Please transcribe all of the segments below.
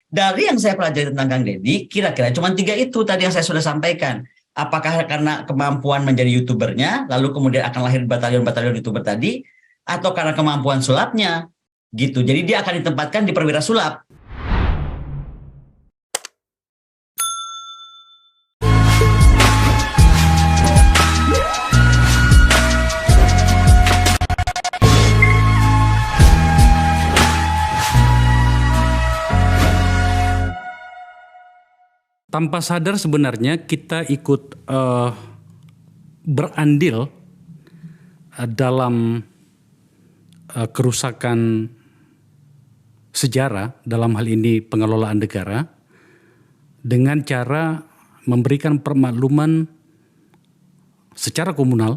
Dari yang saya pelajari tentang Kang Deddy, kira-kira cuma tiga itu tadi yang saya sudah sampaikan. Apakah karena kemampuan menjadi YouTubernya, lalu kemudian akan lahir batalion-batalion YouTuber tadi, atau karena kemampuan sulapnya, gitu. Jadi dia akan ditempatkan di perwira sulap. Tanpa sadar sebenarnya kita ikut berandil dalam kerusakan sejarah, dalam hal ini pengelolaan negara, dengan cara memberikan permakluman secara komunal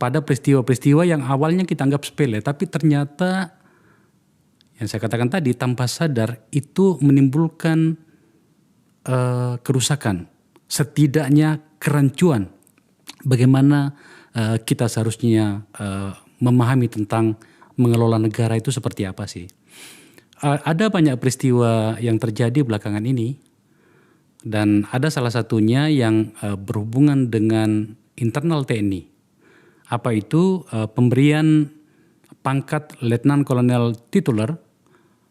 pada peristiwa-peristiwa yang awalnya kita anggap sepele, tapi ternyata yang saya katakan tadi tanpa sadar itu menimbulkan kerusakan, setidaknya kerancuan bagaimana kita seharusnya memahami tentang mengelola negara itu seperti apa sih. Ada banyak peristiwa yang terjadi belakangan ini dan ada salah satunya yang berhubungan dengan internal TNI. Apa itu? Pemberian pangkat Letnan Kolonel tituler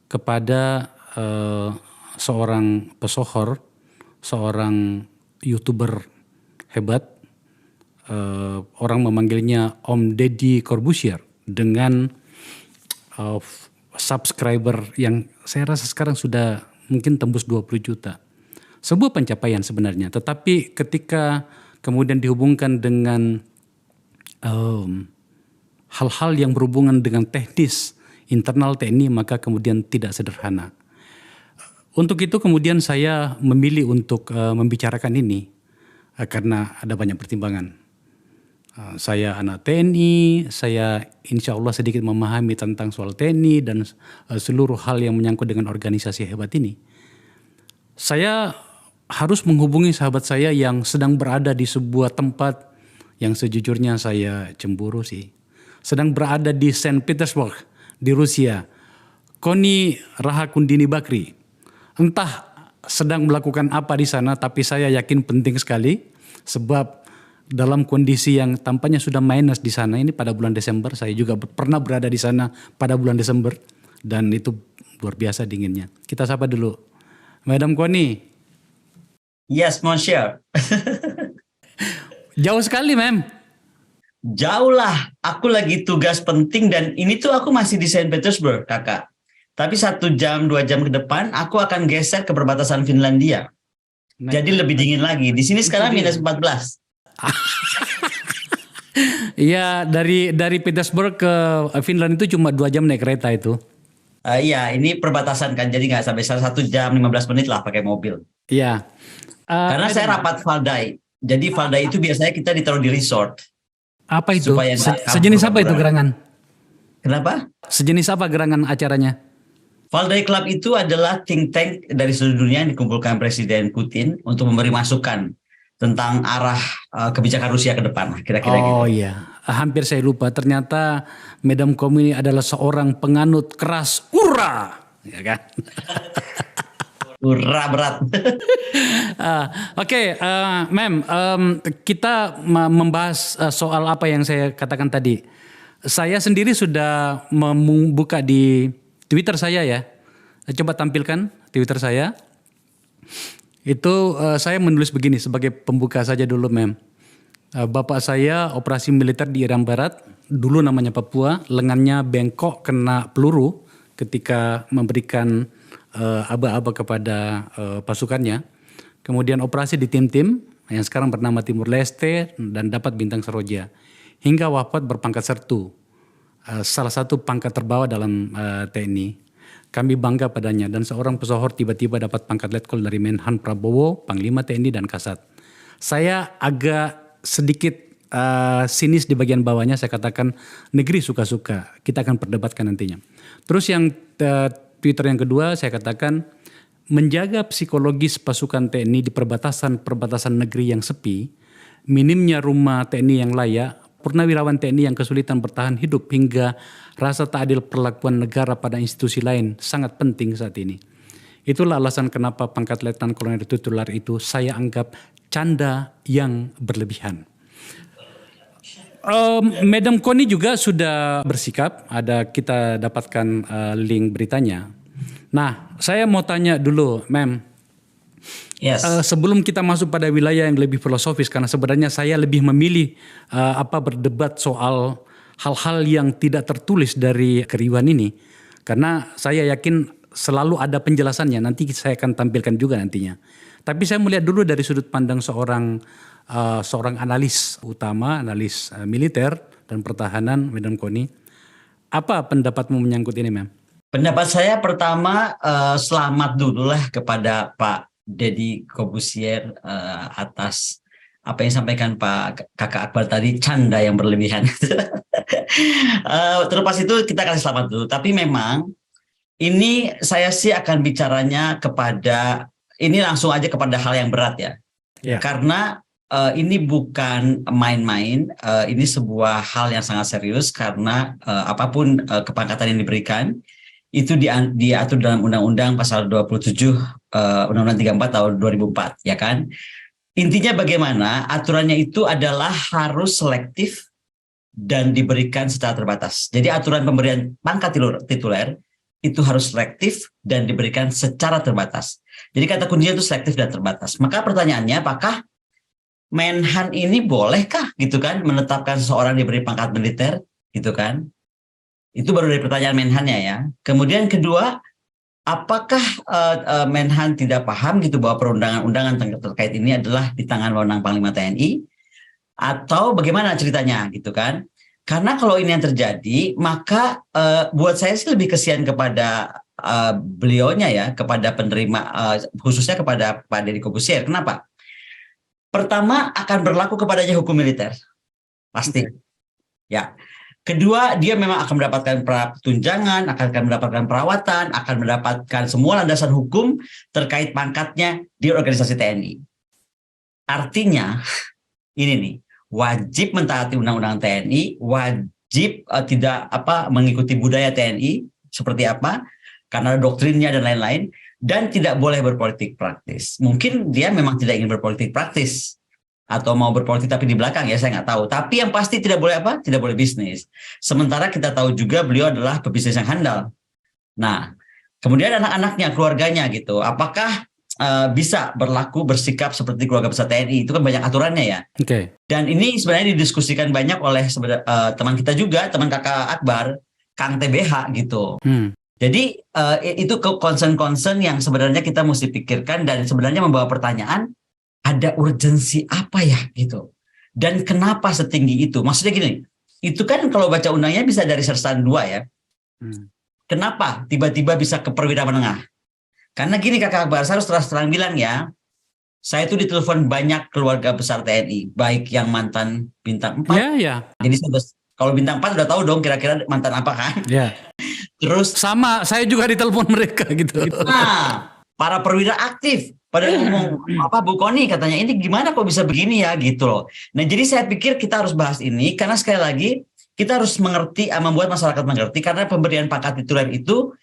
kepada seorang pesohor, seorang YouTuber hebat, orang memanggilnya Om Deddy Corbuzier dengan subscriber yang saya rasa sekarang sudah mungkin tembus 20 juta. Sebuah pencapaian sebenarnya, tetapi ketika kemudian dihubungkan dengan hal-hal yang berhubungan dengan teknis internal TNI, maka kemudian tidak sederhana. Untuk itu kemudian saya memilih untuk membicarakan ini karena ada banyak pertimbangan. Saya anak TNI, saya insya Allah sedikit memahami tentang soal TNI dan seluruh hal yang menyangkut dengan organisasi hebat ini. Saya harus menghubungi sahabat saya yang sedang berada di sebuah tempat yang sejujurnya saya cemburu sih. Sedang berada di Saint Petersburg, di Rusia. Koni Rahakundini Bakri. Entah sedang melakukan apa di sana, tapi saya yakin penting sekali sebab dalam kondisi yang tampaknya sudah minus di sana ini pada bulan Desember. Saya juga pernah berada di sana pada bulan Desember dan itu luar biasa dinginnya. Kita sapa dulu, Madam Koni. Yes, Monsieur. Jauh sekali, Mem. Jauh lah, aku lagi tugas penting dan ini tuh aku masih di Saint Petersburg, kakak. Tapi 1 jam, 2 jam ke depan aku akan geser ke perbatasan Finlandia. Jadi lebih dingin lagi. Di sini sekarang minus 14. Iya, dari Petersburg ke Finland itu cuma 2 jam naik kereta itu. Iya, ini perbatasan kan, jadi nggak sampai 1 jam 15 menit lah pakai mobil. Iya. Karena saya rapat Valdai. Jadi Valdai itu biasanya kita ditaruh di resort. Apa itu? Supaya Sejenis apa itu gerangan? Kenapa? Sejenis apa gerangan acaranya? Valdai Club itu adalah think tank dari seluruh dunia yang dikumpulkan Presiden Putin untuk memberi masukan tentang arah kebijakan Rusia ke depan, kira-kira gitu. Oh iya, hampir saya lupa. Ternyata Madam Kom ini adalah seorang penganut keras ura, ya kan? Ura berat. Oke, Mem, kita membahas soal apa yang saya katakan tadi. Saya sendiri sudah membuka di Twitter saya ya. Coba tampilkan Twitter saya. Itu saya menulis begini sebagai pembuka saja dulu, Mem. Bapak saya operasi militer di Irian Barat, dulu namanya Papua, lengannya bengkok kena peluru ketika memberikan aba-aba kepada pasukannya. Kemudian operasi di tim-tim yang sekarang bernama Timur Leste dan dapat bintang Seroja. Hingga wafat berpangkat Sertu. Salah satu pangkat terbawah dalam TNI. Kami bangga padanya dan seorang pesohor tiba-tiba dapat pangkat Letkol dari Menhan Prabowo, Panglima TNI dan Kasat. Saya agak sedikit sinis di bagian bawahnya, saya katakan negeri suka-suka, kita akan perdebatkan nantinya. Terus yang Twitter yang kedua saya katakan menjaga psikologis pasukan TNI di perbatasan negeri yang sepi, minimnya rumah TNI yang layak, purnawirawan TNI yang kesulitan bertahan hidup hingga rasa tak adil perlakuan negara pada institusi lain sangat penting saat ini. Itulah alasan kenapa pangkat letnan kolonel tituler itu saya anggap canda yang berlebihan. Madam Connie juga sudah bersikap, ada kita dapatkan link beritanya. Nah, saya mau tanya dulu, Ma'am. Yes. Sebelum kita masuk pada wilayah yang lebih filosofis, karena sebenarnya saya lebih memilih berdebat soal hal-hal yang tidak tertulis dari keriuhan ini, karena saya yakin selalu ada penjelasannya. Nanti saya akan tampilkan juga nantinya. Tapi saya melihat dulu dari sudut pandang seorang analis utama, analis militer dan pertahanan, Madam Connie. Apa pendapatmu menyangkut ini, Ma'am? Pendapat saya pertama, selamat dulu lah kepada Pak Deddy Corbuzier atas apa yang disampaikan Pak Kakak Akbar tadi, canda yang berlebihan. Terlepas itu kita kasih selamat dulu. Tapi memang ini saya sih akan bicaranya ini langsung aja kepada hal yang berat ya. Ya. Karena ini bukan main-main, ini sebuah hal yang sangat serius karena apapun kepangkatan yang diberikan itu diatur dalam Undang-Undang Pasal 27 Undang-Undang 34 tahun 2004, ya kan? Intinya bagaimana aturannya itu adalah harus selektif dan diberikan secara terbatas. Jadi aturan pemberian pangkat tituler itu harus selektif dan diberikan secara terbatas. Jadi kata kuncinya itu selektif dan terbatas. Maka pertanyaannya, apakah Menhan ini bolehkah gitu kan menetapkan seseorang diberi pangkat militer gitu kan? Itu baru dari pertanyaan Menhannya ya. Kemudian kedua, apakah Menhan tidak paham gitu bahwa perundangan-undangan terkait ini adalah di tangan wewenang Panglima TNI atau bagaimana ceritanya gitu kan? Karena kalau ini yang terjadi, maka buat saya sih lebih kesian kepada beliaunya ya, kepada penerima, khususnya kepada Pak Deddy Corbuzier. Kenapa? Pertama, akan berlaku kepadanya hukum militer, pasti. Ya. Kedua, dia memang akan mendapatkan tunjangan, akan mendapatkan perawatan, akan mendapatkan semua landasan hukum terkait pangkatnya di organisasi TNI. Artinya, ini nih, wajib mentaati undang-undang TNI, wajib tidak mengikuti budaya TNI seperti apa, karena doktrinnya dan lain-lain, dan tidak boleh berpolitik praktis. Mungkin dia memang tidak ingin berpolitik praktis, atau mau berpolitik tapi di belakang ya saya nggak tahu. Tapi yang pasti tidak boleh tidak boleh bisnis. Sementara kita tahu juga beliau adalah pebisnis yang handal. Nah, kemudian anak-anaknya, keluarganya gitu, apakah bisa bersikap seperti keluarga besar TNI? Itu kan banyak aturannya ya. Oke. Dan ini sebenarnya didiskusikan banyak oleh teman kita juga, teman Kakak Akbar, Kang TBH gitu. Jadi itu concern-concern yang sebenarnya kita mesti pikirkan dan sebenarnya membawa pertanyaan, ada urgensi apa ya gitu. Dan kenapa setinggi itu? Maksudnya gini, itu kan kalau baca undangnya bisa dari sersan 2 ya. Kenapa tiba-tiba bisa ke perwira menengah? Karena gini Kakak Akbar, saya harus terang bilang ya, saya itu ditelepon banyak keluarga besar TNI, baik yang mantan bintang 4. Ya. Jadi kalau bintang 4 udah tahu dong kira-kira mantan apa kan? Ya. Terus sama, saya juga ditelepon mereka gitu. Nah, para perwira aktif pada ngomong Bu Connie katanya ini gimana kok bisa begini ya gitu loh. Nah jadi saya pikir kita harus bahas ini karena sekali lagi kita harus mengerti, membuat masyarakat mengerti karena pemberian pangkat tituler itu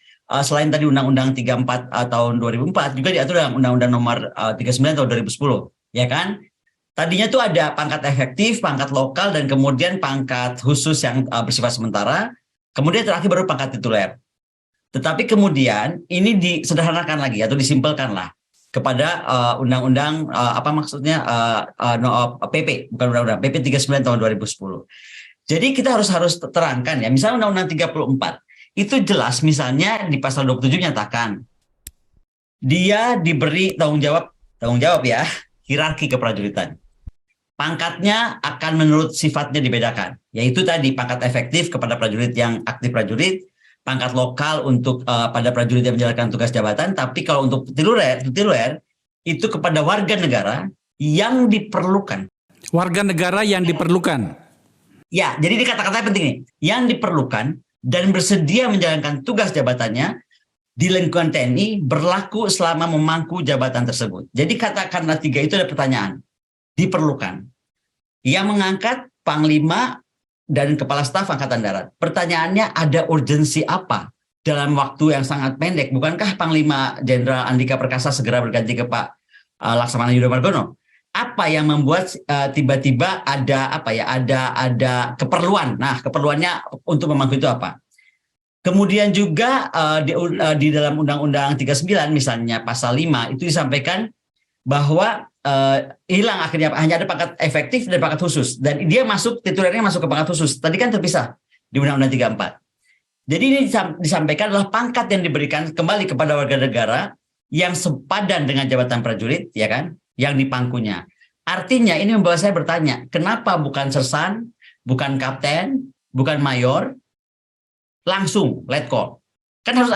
selain tadi Undang-Undang 34 tahun 2004 juga diatur dalam Undang-Undang nomor 39 tahun 2010 ya kan. Tadinya tuh ada pangkat efektif, pangkat lokal dan kemudian pangkat khusus yang bersifat sementara, kemudian terakhir baru pangkat tituler. Tetapi kemudian ini disederhanakan lagi atau disimpelkan lah kepada undang-undang PP, bukan undang-undang PP 39 tahun 2010. Jadi kita harus terangkan ya, misalnya undang-undang 34 itu jelas misalnya di pasal 27 nyatakan dia diberi tanggung jawab ya, hierarki keprajuritan. Pangkatnya akan menurut sifatnya dibedakan, yaitu tadi pangkat efektif kepada prajurit yang aktif prajurit, pangkat lokal untuk pada prajurit yang menjalankan tugas jabatan, tapi kalau untuk tituler itu kepada warga negara yang diperlukan. Warga negara yang diperlukan. Ya, jadi ini kata-katanya penting nih, yang diperlukan dan bersedia menjalankan tugas jabatannya di lingkungan TNI berlaku selama memangku jabatan tersebut. Jadi katakanlah 3 itu ada pertanyaan, diperlukan. Yang mengangkat Panglima dan Kepala Staf Angkatan Darat. Pertanyaannya ada urgensi apa dalam waktu yang sangat pendek. Bukankah Panglima Jenderal Andika Perkasa segera berganti ke Pak Laksamana Yudho Margono? Apa yang membuat tiba-tiba ada apa ya? Ada keperluan. Nah, keperluannya untuk memangku itu apa? Kemudian juga di dalam Undang-Undang 39 misalnya pasal 5 itu disampaikan bahwa hilang akhirnya hanya ada pangkat efektif dan pangkat khusus, dan dia titulernya masuk ke pangkat khusus. Tadi kan terpisah di Undang-Undang 34. Jadi ini disampaikan adalah pangkat yang diberikan kembali kepada warga negara yang sepadan dengan jabatan prajurit, ya kan, yang dipangkunya. Artinya ini membawa saya bertanya, kenapa bukan sersan, bukan kapten, bukan mayor, langsung letkol? Kan harus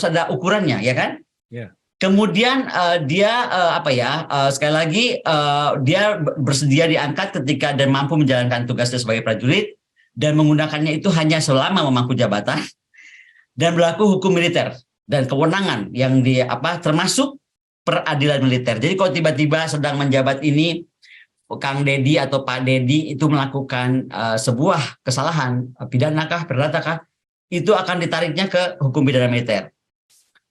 ada ukurannya, ya kan? Ya. Kemudian dia sekali lagi dia bersedia diangkat ketika dan mampu menjalankan tugasnya sebagai prajurit, dan menggunakannya itu hanya selama memangku jabatan, dan berlaku hukum militer dan kewenangan yang termasuk peradilan militer. Jadi kalau tiba-tiba sedang menjabat ini Kang Dedi atau Pak Dedi itu melakukan sebuah kesalahan pidana kah, perdata kah, itu akan ditariknya ke hukum pidana militer,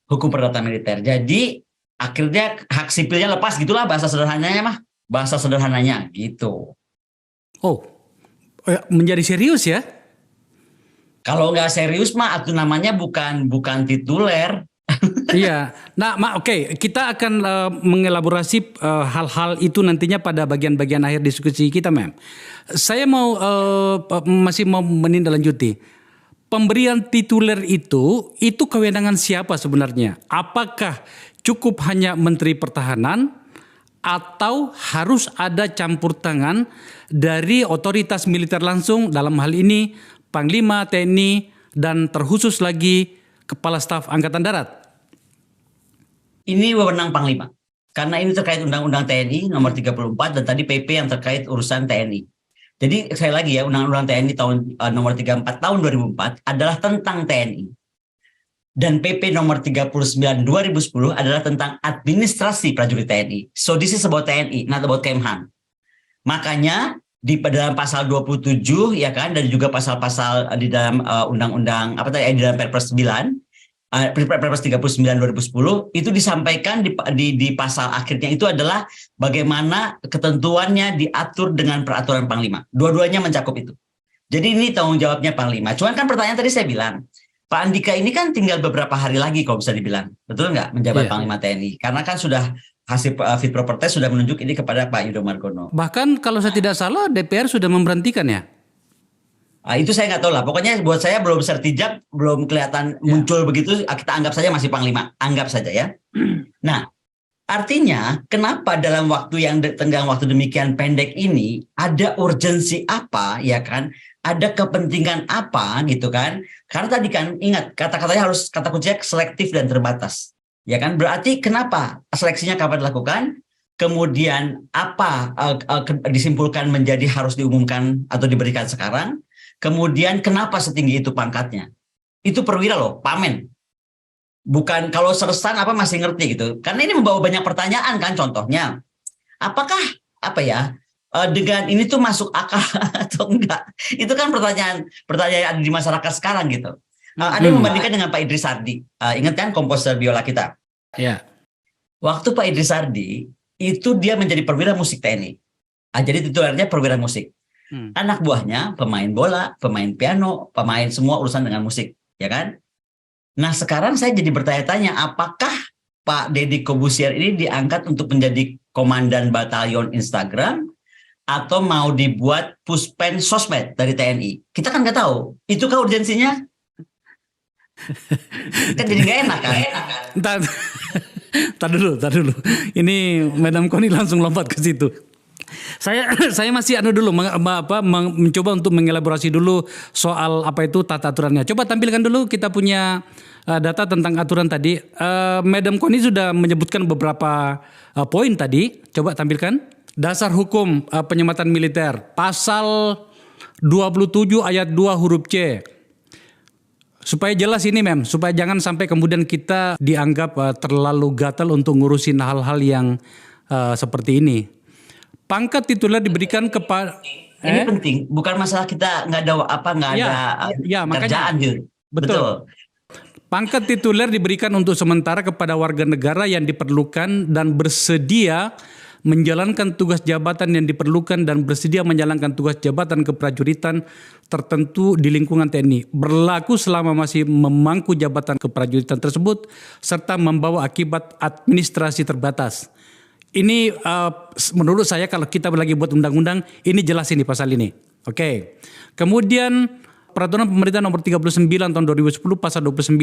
hukum perdata militer. Jadi akhirnya hak sipilnya lepas, gitulah bahasa sederhananya gitu. Oh, menjadi serius ya? Kalau nggak serius mah itu namanya bukan tituler. Iya. Nah, oke, kita akan mengelaborasi hal-hal itu nantinya pada bagian-bagian akhir diskusi kita, Mem. Saya masih mau menindaklanjuti. Pemberian tituler itu kewenangan siapa sebenarnya? Apakah cukup hanya Menteri Pertahanan atau harus ada campur tangan dari otoritas militer langsung, dalam hal ini Panglima TNI dan terkhusus lagi Kepala Staf Angkatan Darat? Ini wewenang Panglima. Karena ini terkait Undang-Undang TNI nomor 34 dan tadi PP yang terkait urusan TNI. Jadi sekali lagi ya, Undang-Undang TNI nomor 34 tahun 2004 adalah tentang TNI. Dan PP nomor 39 2010 adalah tentang administrasi prajurit TNI. So this is about TNI, not about Kemhan. Makanya di dalam pasal 27 ya kan, dan juga pasal-pasal di dalam undang-undang di dalam Perpres 9, Perpres 39 2010 itu disampaikan di pasal akhirnya itu adalah bagaimana ketentuannya diatur dengan peraturan Panglima. Dua-duanya mencakup itu. Jadi ini tanggung jawabnya Panglima. Cuman kan pertanyaan tadi saya bilang, Pak Andika ini kan tinggal beberapa hari lagi kalau bisa dibilang, betul nggak, menjabat Panglima TNI? Karena kan sudah hasil fit proper test sudah menunjuk ini kepada Pak Yudho Margono. Bahkan kalau saya tidak salah DPR sudah memberhentikan ya? Itu saya nggak tahu lah. Pokoknya buat saya belum sertijab, belum kelihatan muncul begitu. Kita anggap saja masih Panglima, anggap saja ya. Nah, artinya kenapa dalam waktu yang tenggang waktu demikian pendek ini ada urgensi apa, ya kan? Ada kepentingan apa gitu kan? Karena tadi kan ingat kata-katanya harus, kata kuncinya selektif dan terbatas. Ya kan? Berarti kenapa seleksinya kapan dilakukan? Kemudian apa disimpulkan menjadi harus diumumkan atau diberikan sekarang? Kemudian kenapa setinggi itu pangkatnya? Itu perwira loh, pamen. Bukan kalau sersan apa masih ngerti gitu. Karena ini membawa banyak pertanyaan kan, contohnya. Apakah dengan ini tuh masuk akal atau enggak? Itu kan pertanyaan ada di masyarakat sekarang gitu. Ada yang membandingkan dengan Pak Idris Sardi. Ingat kan komposer biola kita? Ya. Waktu Pak Idris Sardi itu dia menjadi perwira musik TNI. Jadi titulernya perwira musik. Anak buahnya pemain bola, pemain piano, pemain semua urusan dengan musik, ya kan? Nah sekarang saya jadi bertanya-tanya, apakah Pak Deddy Kobusier ini diangkat untuk menjadi komandan batalion Instagram atau mau dibuat puspen sosmed dari TNI? Kita kan nggak tahu. Itu kan urgensinya? Kan jadi nggak enak kan? Tar dulu. Ini Madam Koni langsung lompat ke situ. Saya masih mencoba untuk mengelaborasi dulu soal apa itu tata aturannya. Coba tampilkan dulu kita punya data tentang aturan tadi. Madam Koni sudah menyebutkan beberapa poin tadi. Coba tampilkan. Dasar hukum penyematan militer. Pasal 27 ayat 2 huruf C. Supaya jelas ini supaya jangan sampai kemudian kita dianggap terlalu gatal untuk ngurusin hal-hal yang seperti ini. Pangkat tituler diberikan kepada ini penting, bukan masalah kita nggak ada kerjaan gitu. Betul. Pangkat tituler diberikan untuk sementara kepada warga negara yang diperlukan dan bersedia menjalankan tugas jabatan yang diperlukan dan bersedia menjalankan tugas jabatan keprajuritan tertentu di lingkungan TNI. Berlaku selama masih memangku jabatan keprajuritan tersebut serta membawa akibat administrasi terbatas. Ini menurut saya kalau kita lagi buat undang-undang, ini jelas ini pasal ini. Oke. Kemudian Peraturan Pemerintah Nomor 39 tahun 2010 pasal 29.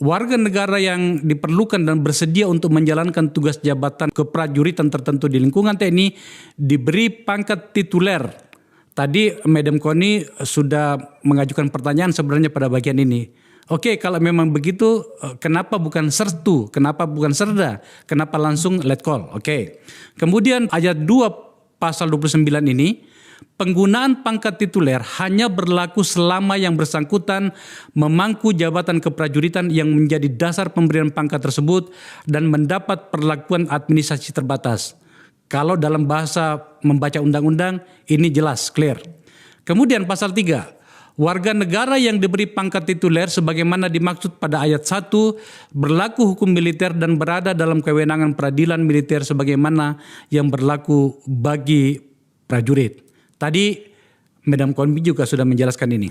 Warga negara yang diperlukan dan bersedia untuk menjalankan tugas jabatan keprajuritan tertentu di lingkungan TNI diberi pangkat tituler. Tadi Madam Koni sudah mengajukan pertanyaan sebenarnya pada bagian ini. Oke, kalau memang begitu, kenapa bukan sertu? Kenapa bukan serda? Kenapa langsung letkol? Oke. Kemudian ayat 2 pasal 29 ini, penggunaan pangkat tituler hanya berlaku selama yang bersangkutan memangku jabatan keprajuritan yang menjadi dasar pemberian pangkat tersebut dan mendapat perlakuan administrasi terbatas. Kalau dalam bahasa membaca undang-undang, ini jelas, clear. Kemudian pasal 3. Warga negara yang diberi pangkat tituler sebagaimana dimaksud pada ayat 1 berlaku hukum militer dan berada dalam kewenangan peradilan militer sebagaimana yang berlaku bagi prajurit. Tadi Madam Konbi juga sudah menjelaskan ini.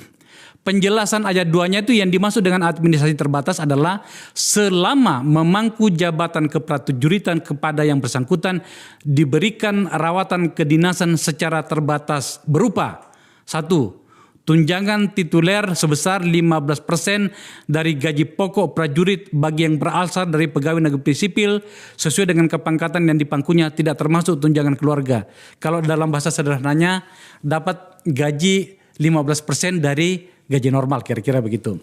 Penjelasan ayat 2-nya itu yang dimaksud dengan administrasi terbatas adalah selama memangku jabatan keprajuritan kepada yang bersangkutan diberikan rawatan kedinasan secara terbatas berupa 1. Tunjangan tituler sebesar 15% dari gaji pokok prajurit bagi yang berasal dari pegawai negeri sipil sesuai dengan kepangkatan yang dipangkunya tidak termasuk tunjangan keluarga. Kalau dalam bahasa sederhananya dapat gaji 15% dari gaji normal, kira-kira begitu.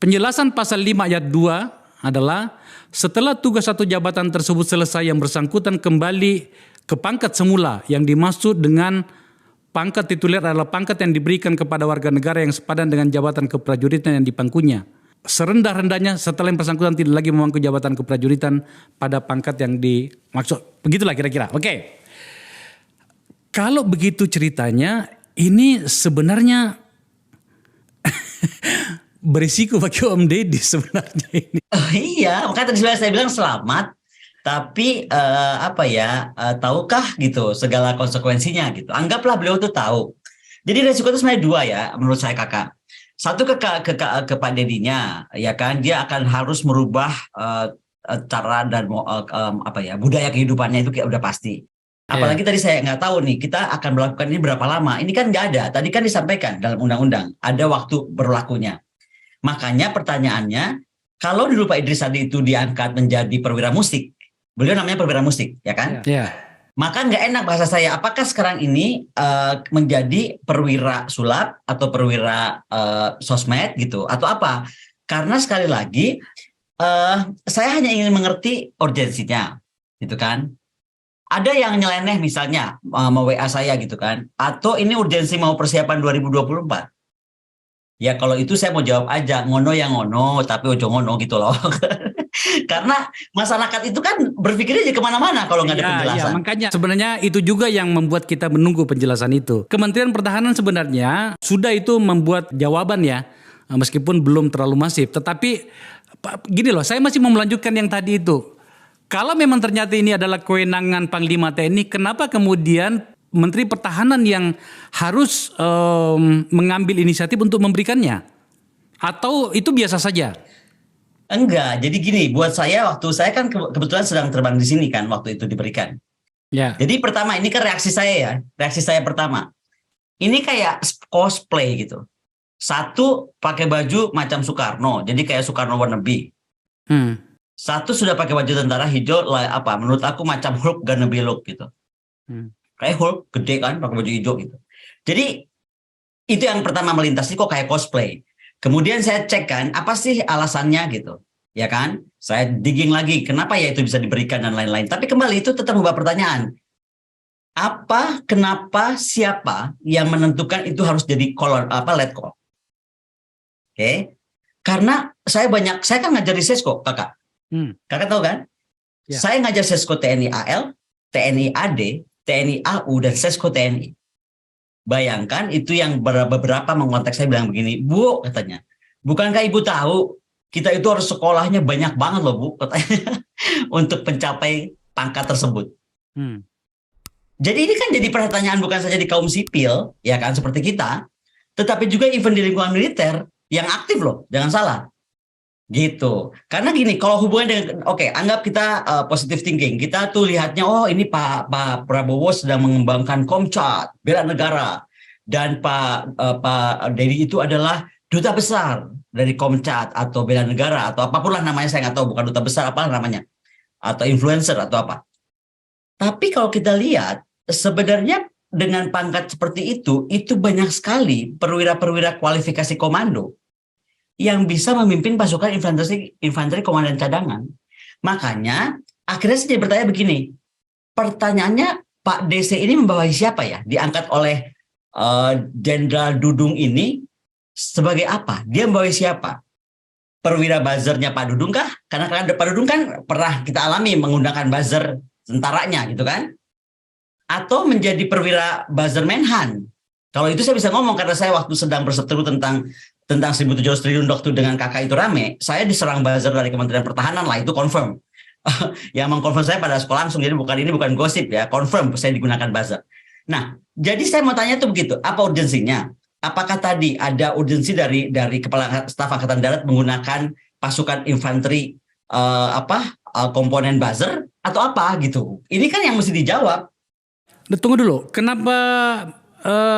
Penjelasan pasal 5 ayat 2 adalah setelah tugas satu jabatan tersebut selesai yang bersangkutan kembali ke pangkat semula yang dimaksud dengan pangkat tituler adalah pangkat yang diberikan kepada warga negara yang sepadan dengan jabatan keprajuritan yang dipangkunya. Serendah-rendahnya setelah yang bersangkutan tidak lagi memangku jabatan keprajuritan pada pangkat yang dimaksud. Begitulah kira-kira. Oke. Kalau begitu ceritanya, ini sebenarnya berisiko bagi Om Deddy sebenarnya ini. Oh iya, makanya tadi saya bilang selamat. Tapi tahukah gitu segala konsekuensinya gitu. Anggaplah beliau tuh tahu. Jadi resiko itu sebenarnya dua ya menurut saya kakak. Satu ke Pak Dedinya, ya kan, dia akan harus merubah cara dan budaya kehidupannya itu kayak udah pasti. Apalagi tadi saya nggak tahu nih kita akan melakukan ini berapa lama. Ini kan nggak ada. Tadi kan disampaikan dalam undang-undang ada waktu berlakunya. Makanya pertanyaannya, kalau dulu Pak Idris Adi itu diangkat menjadi perwira musik. Beliau namanya perwira musik, ya kan? Iya. Maka nggak enak bahasa saya. Apakah sekarang ini menjadi perwira sulap atau perwira sosmed gitu, atau apa? Karena sekali lagi saya hanya ingin mengerti urgensinya, gitu kan? Ada yang nyeleneh misalnya mau WA saya gitu kan? Atau ini urgensi mau persiapan 2024? Ya kalau itu saya mau jawab aja, ngono yang ngono, tapi ojo ngono gitu loh. Karena masyarakat itu kan berpikirnya jadi kemana-mana kalau nggak ada penjelasan. Ya, makanya sebenarnya itu juga yang membuat kita menunggu penjelasan itu. Kementerian Pertahanan sebenarnya sudah itu membuat jawaban ya, meskipun belum terlalu masif. Tetapi gini loh, saya masih mau melanjutkan yang tadi itu. Kalau memang ternyata ini adalah kewenangan Panglima TNI, kenapa kemudian Menteri Pertahanan yang harus mengambil inisiatif untuk memberikannya? Atau itu biasa saja? Enggak, jadi gini, buat saya waktu saya kan kebetulan sedang terbang di sini kan waktu itu diberikan. Ya. Jadi pertama ini kan reaksi saya pertama. Ini kayak cosplay gitu. Satu pakai baju macam Soekarno, jadi kayak Soekarno wannabe. Satu sudah pakai baju tentara hijau, menurut aku macam Hulk wannabe look gitu. Kayak Hulk gede kan pakai baju hijau gitu. Jadi itu yang pertama melintas, ini kok kayak cosplay. Kemudian saya cek kan, apa sih alasannya gitu. Ya kan? Saya digging lagi, kenapa ya itu bisa diberikan dan lain-lain. Tapi kembali itu tetap membawa pertanyaan. Apa, kenapa, siapa yang menentukan itu harus jadi letkol? Oke. Karena saya kan ngajar di Sesko, kakak. Kakak tahu kan? Ya. Saya ngajar Sesko TNI AL, TNI AD, TNI AU, dan Sesko TNI. Bayangkan itu yang beberapa mengontak saya bilang begini, Bu katanya, Bukankah Ibu tahu kita itu harus sekolahnya banyak banget loh Bu, katanya, untuk mencapai pangkat tersebut. Hmm. Jadi ini kan jadi pertanyaan bukan saja di kaum sipil, ya kan, seperti kita, tetapi juga even di lingkungan militer yang aktif loh, jangan salah. Gitu. Karena gini, kalau hubungan dengan, oke, anggap kita positive thinking. Kita tuh lihatnya, oh ini Pak Prabowo sedang mengembangkan Komcat, bela negara. Dan Pak Dedi itu adalah duta besar dari Komcat atau bela negara atau apapun lah namanya, saya nggak tahu, bukan duta besar apa namanya, atau influencer atau apa. Tapi kalau kita lihat sebenarnya dengan pangkat seperti itu banyak sekali perwira-perwira kualifikasi komando yang bisa memimpin pasukan infanteri komandan cadangan. Makanya akhirnya saya bertanya begini, pertanyaannya Pak DC ini membawahi siapa ya? Diangkat oleh Jenderal Dudung ini sebagai apa? Dia membawahi siapa? Perwira buzzernya Pak Dudung kah? Karena Pak Dudung kan pernah kita alami menggunakan buzzer tentaranya gitu kan? Atau menjadi perwira buzzer Menhan? Kalau itu saya bisa ngomong karena saya waktu sedang berseteru tentang 1.700 triliun waktu dengan kakak itu rame, saya diserang buzzer dari Kementerian Pertahanan lah, itu confirm. Yang mengkonfirm saya pada sekolah langsung, jadi ini bukan gosip ya, confirm saya digunakan buzzer. Nah, jadi saya mau tanya tuh begitu, apa urgensinya? Apakah tadi ada urgensi dari Kepala Staf Angkatan Darat menggunakan pasukan infanteri komponen buzzer atau apa gitu? Ini kan yang mesti dijawab. Tunggu dulu, kenapa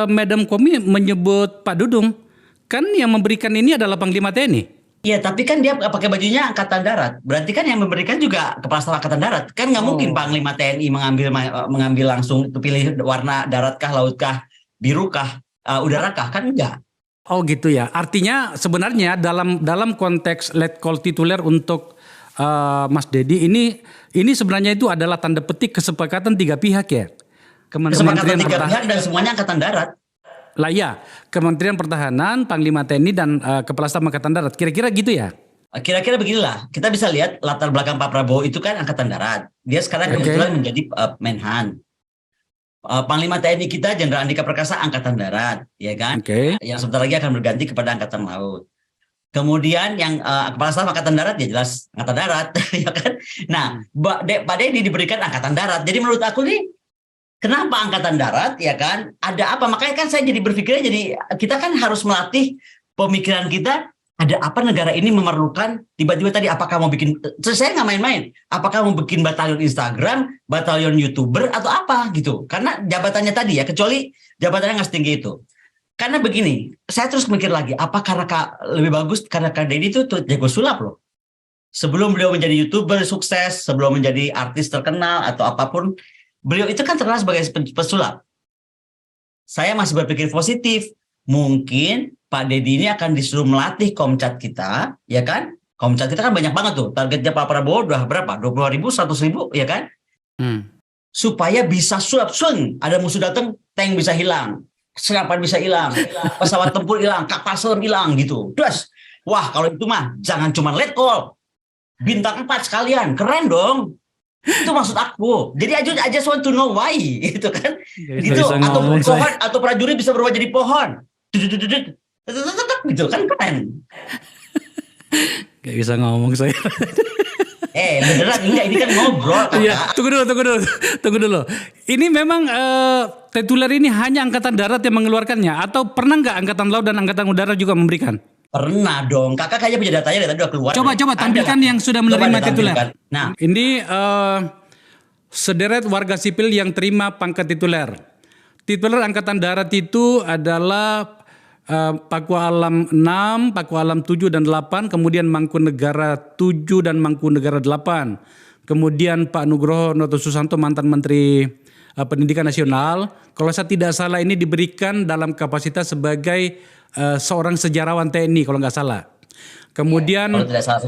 Madam Komi menyebut Pak Dudung? Kan yang memberikan ini adalah Panglima TNI. Iya, tapi kan dia pakai bajunya Angkatan Darat. Berarti kan yang memberikan juga Kepala Staf Angkatan Darat. Kan nggak mungkin Panglima TNI mengambil langsung itu, pilih warna daratkah, lautkah, birukah, udarakah, kan enggak. Oh gitu ya. Artinya sebenarnya dalam konteks let call tituler untuk Mas Dedi ini sebenarnya itu adalah tanda petik kesepakatan 3 pihak ya. Kesepakatan 3 pihak dan semuanya Angkatan Darat. Lah ya, Kementerian Pertahanan, Panglima TNI dan Kepala Staf Angkatan Darat. Kira-kira gitu ya? Kira-kira beginilah. Kita bisa lihat latar belakang Pak Prabowo itu kan Angkatan Darat. Dia sekarang kebetulan menjadi Menhan. Panglima TNI kita Jenderal Andika Perkasa Angkatan Darat, ya kan? Yang sebentar lagi akan berganti kepada Angkatan Laut. Kemudian yang Kepala Staf Angkatan Darat ya jelas Angkatan Darat, ya kan? Nah, Pak Dedi diberikan Angkatan Darat. Jadi menurut aku nih, kenapa Angkatan Darat, ya kan? Ada apa? Makanya kan saya jadi berpikirnya, jadi kita kan harus melatih pemikiran kita, ada apa negara ini memerlukan, tiba-tiba tadi apakah mau bikin, saya nggak main-main, apakah mau bikin batalion Instagram, batalion YouTuber, atau apa gitu. Karena jabatannya tadi ya, kecuali jabatannya nggak setinggi itu. Karena begini, saya terus mikir lagi, apa karena lebih bagus, karena Kak Dedi itu jago sulap loh. Sebelum beliau menjadi YouTuber sukses, sebelum menjadi artis terkenal, atau apapun, beliau itu kan terkenal sebagai pesulap. Saya masih berpikir positif. Mungkin Pak Dedi ini akan disuruh melatih Komcat kita, ya kan? Komcat kita kan banyak banget tuh. Targetnya Pak Prabowo udah berapa? 20.000, 100.000, ya kan? Supaya bisa sulap swing. Ada musuh datang, tank bisa hilang. Senapan bisa hilang. Pesawat tempur hilang. Kapal selam hilang gitu. Terus, wah kalau itu mah jangan cuma let call. Bintang 4 sekalian. Keren dong. Itu maksud aku. Jadi I just want to know why, gitu kan? Gitu. Atau prajurit bisa berubah jadi pohon. Gitu kan keren. Gak bisa ngomong saya. Beneran enggak, ini kan ngobrol. Iya, tunggu dulu. Ini memang tituler ini hanya Angkatan Darat yang mengeluarkannya, atau pernah nggak Angkatan Laut dan Angkatan Udara juga memberikan? Pernah dong. Kakak kayaknya punya datanya dari tadi udah keluar. Coba tampilkan yang sudah menerima tituler. Nah, ini sederet warga sipil yang terima pangkat tituler. Tituler Angkatan Darat itu adalah Paku Alam 6, Paku Alam 7 dan 8, kemudian Mangkunegara 7 dan Mangkunegara 8. Kemudian Pak Nugroho Noto Susanto, mantan Menteri Pendidikan Nasional. Kalau saya tidak salah ini diberikan dalam kapasitas sebagai seorang sejarawan TNI kalau nggak salah. Kemudian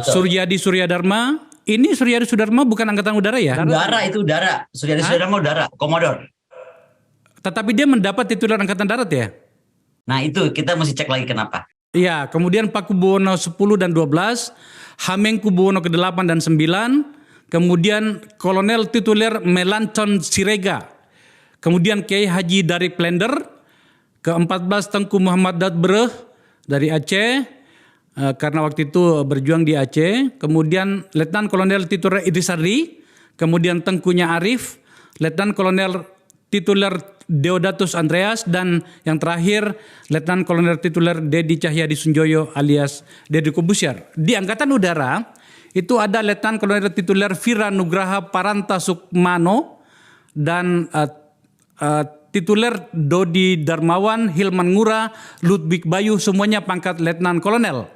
Suryadi Suryadharma. Ini Suryadi Suryadharma bukan Angkatan Udara ya? Udara itu udara. Suryadi Suryadharma udara, Komodor. Tetapi dia mendapat tituler Angkatan Darat ya? Nah itu kita mesti cek lagi kenapa. Iya, kemudian Pak Kubuwono 10 dan 12, Hamengkubuwono ke-8 dan 9, kemudian Kolonel tituler Melancon Sirega, kemudian Kiai Haji dari Plender, ke-14 Tengku Muhammad Dadbreh dari Aceh, karena waktu itu berjuang di Aceh, kemudian Letnan Kolonel Tituler Idris Ardi, kemudian Tengkunya Arif, Letnan Kolonel Tituler Deodatus Andreas, dan yang terakhir Letnan Kolonel Tituler Dedi Cahyadi Sunjoyo alias Deddy Corbuzier. Di Angkatan Udara itu ada Letnan Kolonel Tituler Vira Nugraha Paranta Sukmano dan Tituler Dodi Darmawan, Hilman Ngura, Ludwig Bayu, semuanya pangkat Letnan Kolonel.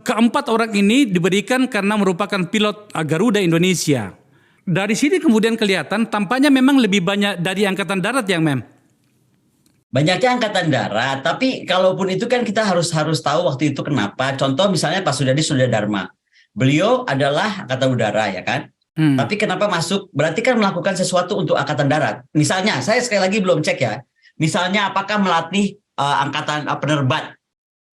Keempat orang ini diberikan karena merupakan pilot Garuda Indonesia. Dari sini kemudian kelihatan tampaknya memang lebih banyak dari Angkatan Darat yang Mem. Banyaknya Angkatan Darat, tapi kalaupun itu kan kita harus tahu waktu itu kenapa. Contoh misalnya Pak Sudadi Sudadarma. Beliau adalah Angkatan Udara ya kan? Tapi kenapa masuk? Berarti kan melakukan sesuatu untuk Angkatan Darat. Misalnya, saya sekali lagi belum cek ya. Misalnya apakah melatih angkatan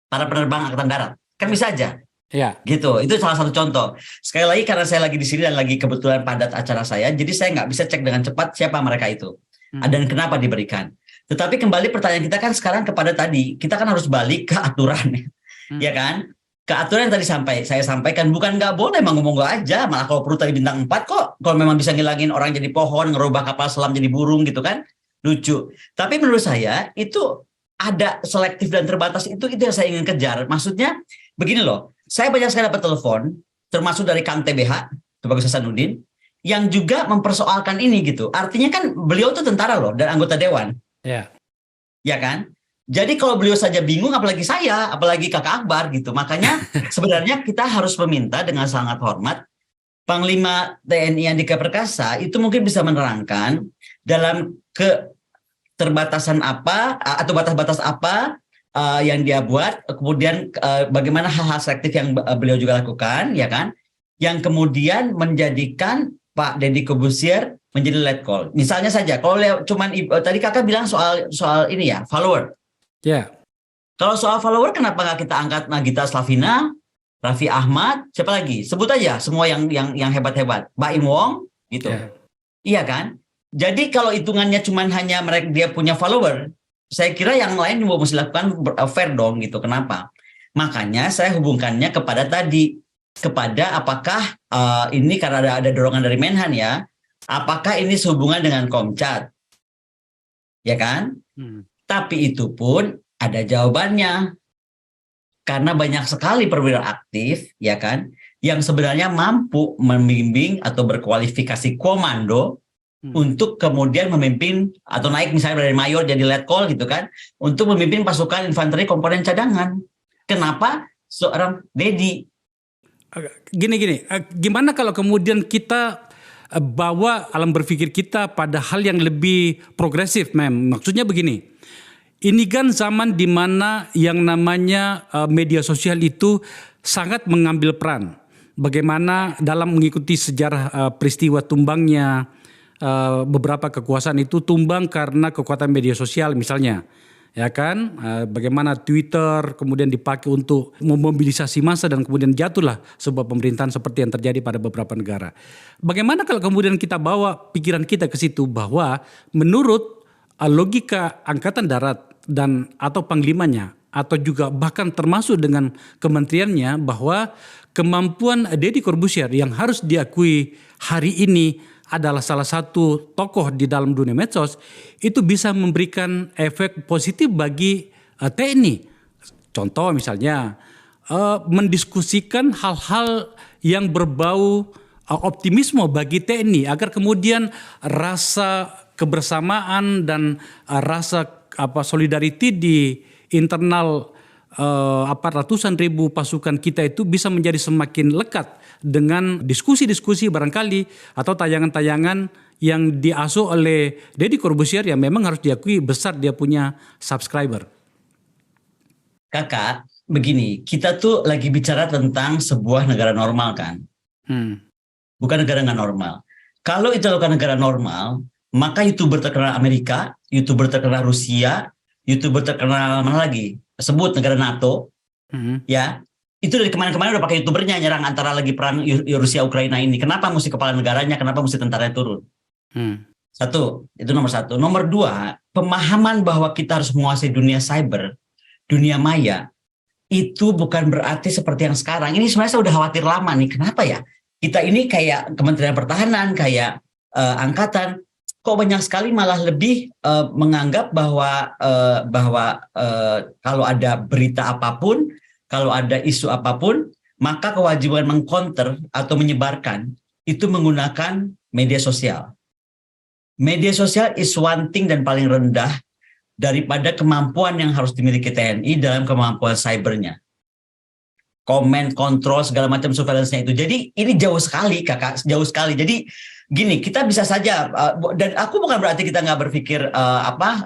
para penerbang Angkatan Darat? Kan bisa aja. Ya. Gitu. Itu salah satu contoh. Sekali lagi karena saya lagi di sini dan lagi kebetulan padat acara saya, jadi saya nggak bisa cek dengan cepat siapa mereka itu dan kenapa diberikan. Tetapi kembali pertanyaan kita kan sekarang kepada tadi, kita kan harus balik ke aturan, ya kan? Ke aturan yang tadi saya sampaikan, bukan nggak boleh monggo aja, malah kalau perlu tadi bintang 4 kok, kalau memang bisa ngilangin orang jadi pohon, ngerubah kapal selam jadi burung gitu kan, lucu. Tapi menurut saya itu ada selektif dan terbatas, itu yang saya ingin kejar. Maksudnya begini loh, saya banyak sekali dapat telepon, termasuk dari Kang TBH, Tubagus Hasanuddin, yang juga mempersoalkan ini gitu. Artinya kan beliau tuh tentara loh dan anggota dewan. Ya. Ya kan? Jadi kalau beliau saja bingung, apalagi saya, apalagi Kakak Akbar gitu. Makanya sebenarnya kita harus meminta dengan sangat hormat, Panglima TNI Andika Perkasa itu mungkin bisa menerangkan dalam keterbatasan apa atau batas-batas apa yang dia buat, kemudian bagaimana hal-hal selektif yang beliau juga lakukan, ya kan? Yang kemudian menjadikan Pak Deddy Corbuzier menjadi letkol. Misalnya saja, kalau cuman tadi Kakak bilang soal ini ya, follower. Ya. Kalau soal follower, kenapa nggak kita angkat Nagita Slavina, Raffi Ahmad, siapa lagi? Sebut aja semua yang hebat-hebat. Baim Wong, gitu. Ya. Iya kan? Jadi kalau hitungannya cuman hanya mereka dia punya follower, saya kira yang lain juga mesti lakukan fair dong gitu. Kenapa? Makanya saya hubungkannya kepada apakah ini karena ada dorongan dari Menhan ya, apakah ini sehubungan dengan Komcat? Ya kan? Tapi itu pun ada jawabannya. Karena banyak sekali perwira aktif, ya kan, yang sebenarnya mampu membimbing atau berkualifikasi komando untuk kemudian memimpin atau naik misalnya dari mayor jadi letkol gitu kan, untuk memimpin pasukan infanteri komponen cadangan. Kenapa seorang Deddy? Gini, gimana kalau kemudian kita bawa alam berpikir kita pada hal yang lebih progresif, Mem? Maksudnya begini. Ini kan zaman di mana yang namanya media sosial itu sangat mengambil peran. Bagaimana dalam mengikuti sejarah peristiwa tumbangnya beberapa kekuasaan itu tumbang karena kekuatan media sosial misalnya. Ya kan, bagaimana Twitter kemudian dipakai untuk memobilisasi massa dan kemudian jatuhlah sebuah pemerintahan seperti yang terjadi pada beberapa negara. Bagaimana kalau kemudian kita bawa pikiran kita ke situ bahwa menurut logika Angkatan Darat dan atau panglimanya atau juga bahkan termasuk dengan kementeriannya bahwa kemampuan Deddy Corbuzier yang harus diakui hari ini adalah salah satu tokoh di dalam dunia medsos itu bisa memberikan efek positif bagi TNI. Contoh misalnya mendiskusikan hal-hal yang berbau optimisme bagi TNI agar kemudian rasa kebersamaan dan rasa solidarity di internal ratusan ribu pasukan kita itu bisa menjadi semakin lekat dengan diskusi-diskusi barangkali atau tayangan-tayangan yang diasuh oleh Deddy Corbuzier yang memang harus diakui besar dia punya subscriber. Kakak, begini, kita tuh lagi bicara tentang sebuah negara normal kan? Bukan negara nggak normal. Kalau itu bukan negara normal, maka YouTuber terkenal Amerika, YouTuber terkenal Rusia, YouTuber terkenal mana lagi? Sebut negara NATO, ya. Itu dari kemarin-kemarin udah pakai YouTubernya nyerang antara lagi perang Rusia Ukraina ini. Kenapa mesti kepala negaranya? Kenapa mesti tentaranya turun? Satu, itu nomor satu. Nomor dua, pemahaman bahwa kita harus menguasai dunia cyber, dunia maya, itu bukan berarti seperti yang sekarang. Ini sebenarnya saya udah khawatir lama nih. Kenapa ya? Kita ini kayak Kementerian Pertahanan, kayak angkatan, kok banyak sekali malah lebih menganggap bahwa kalau ada berita apapun, kalau ada isu apapun, maka kewajiban mengcounter atau menyebarkan itu menggunakan media sosial. Media sosial is one thing dan paling rendah daripada kemampuan yang harus dimiliki TNI dalam kemampuan cybernya. Komen, kontrol, segala macam surveillance-nya itu. Jadi ini jauh sekali kakak, jauh sekali. Jadi gini, kita bisa saja, dan aku bukan berarti kita nggak berpikir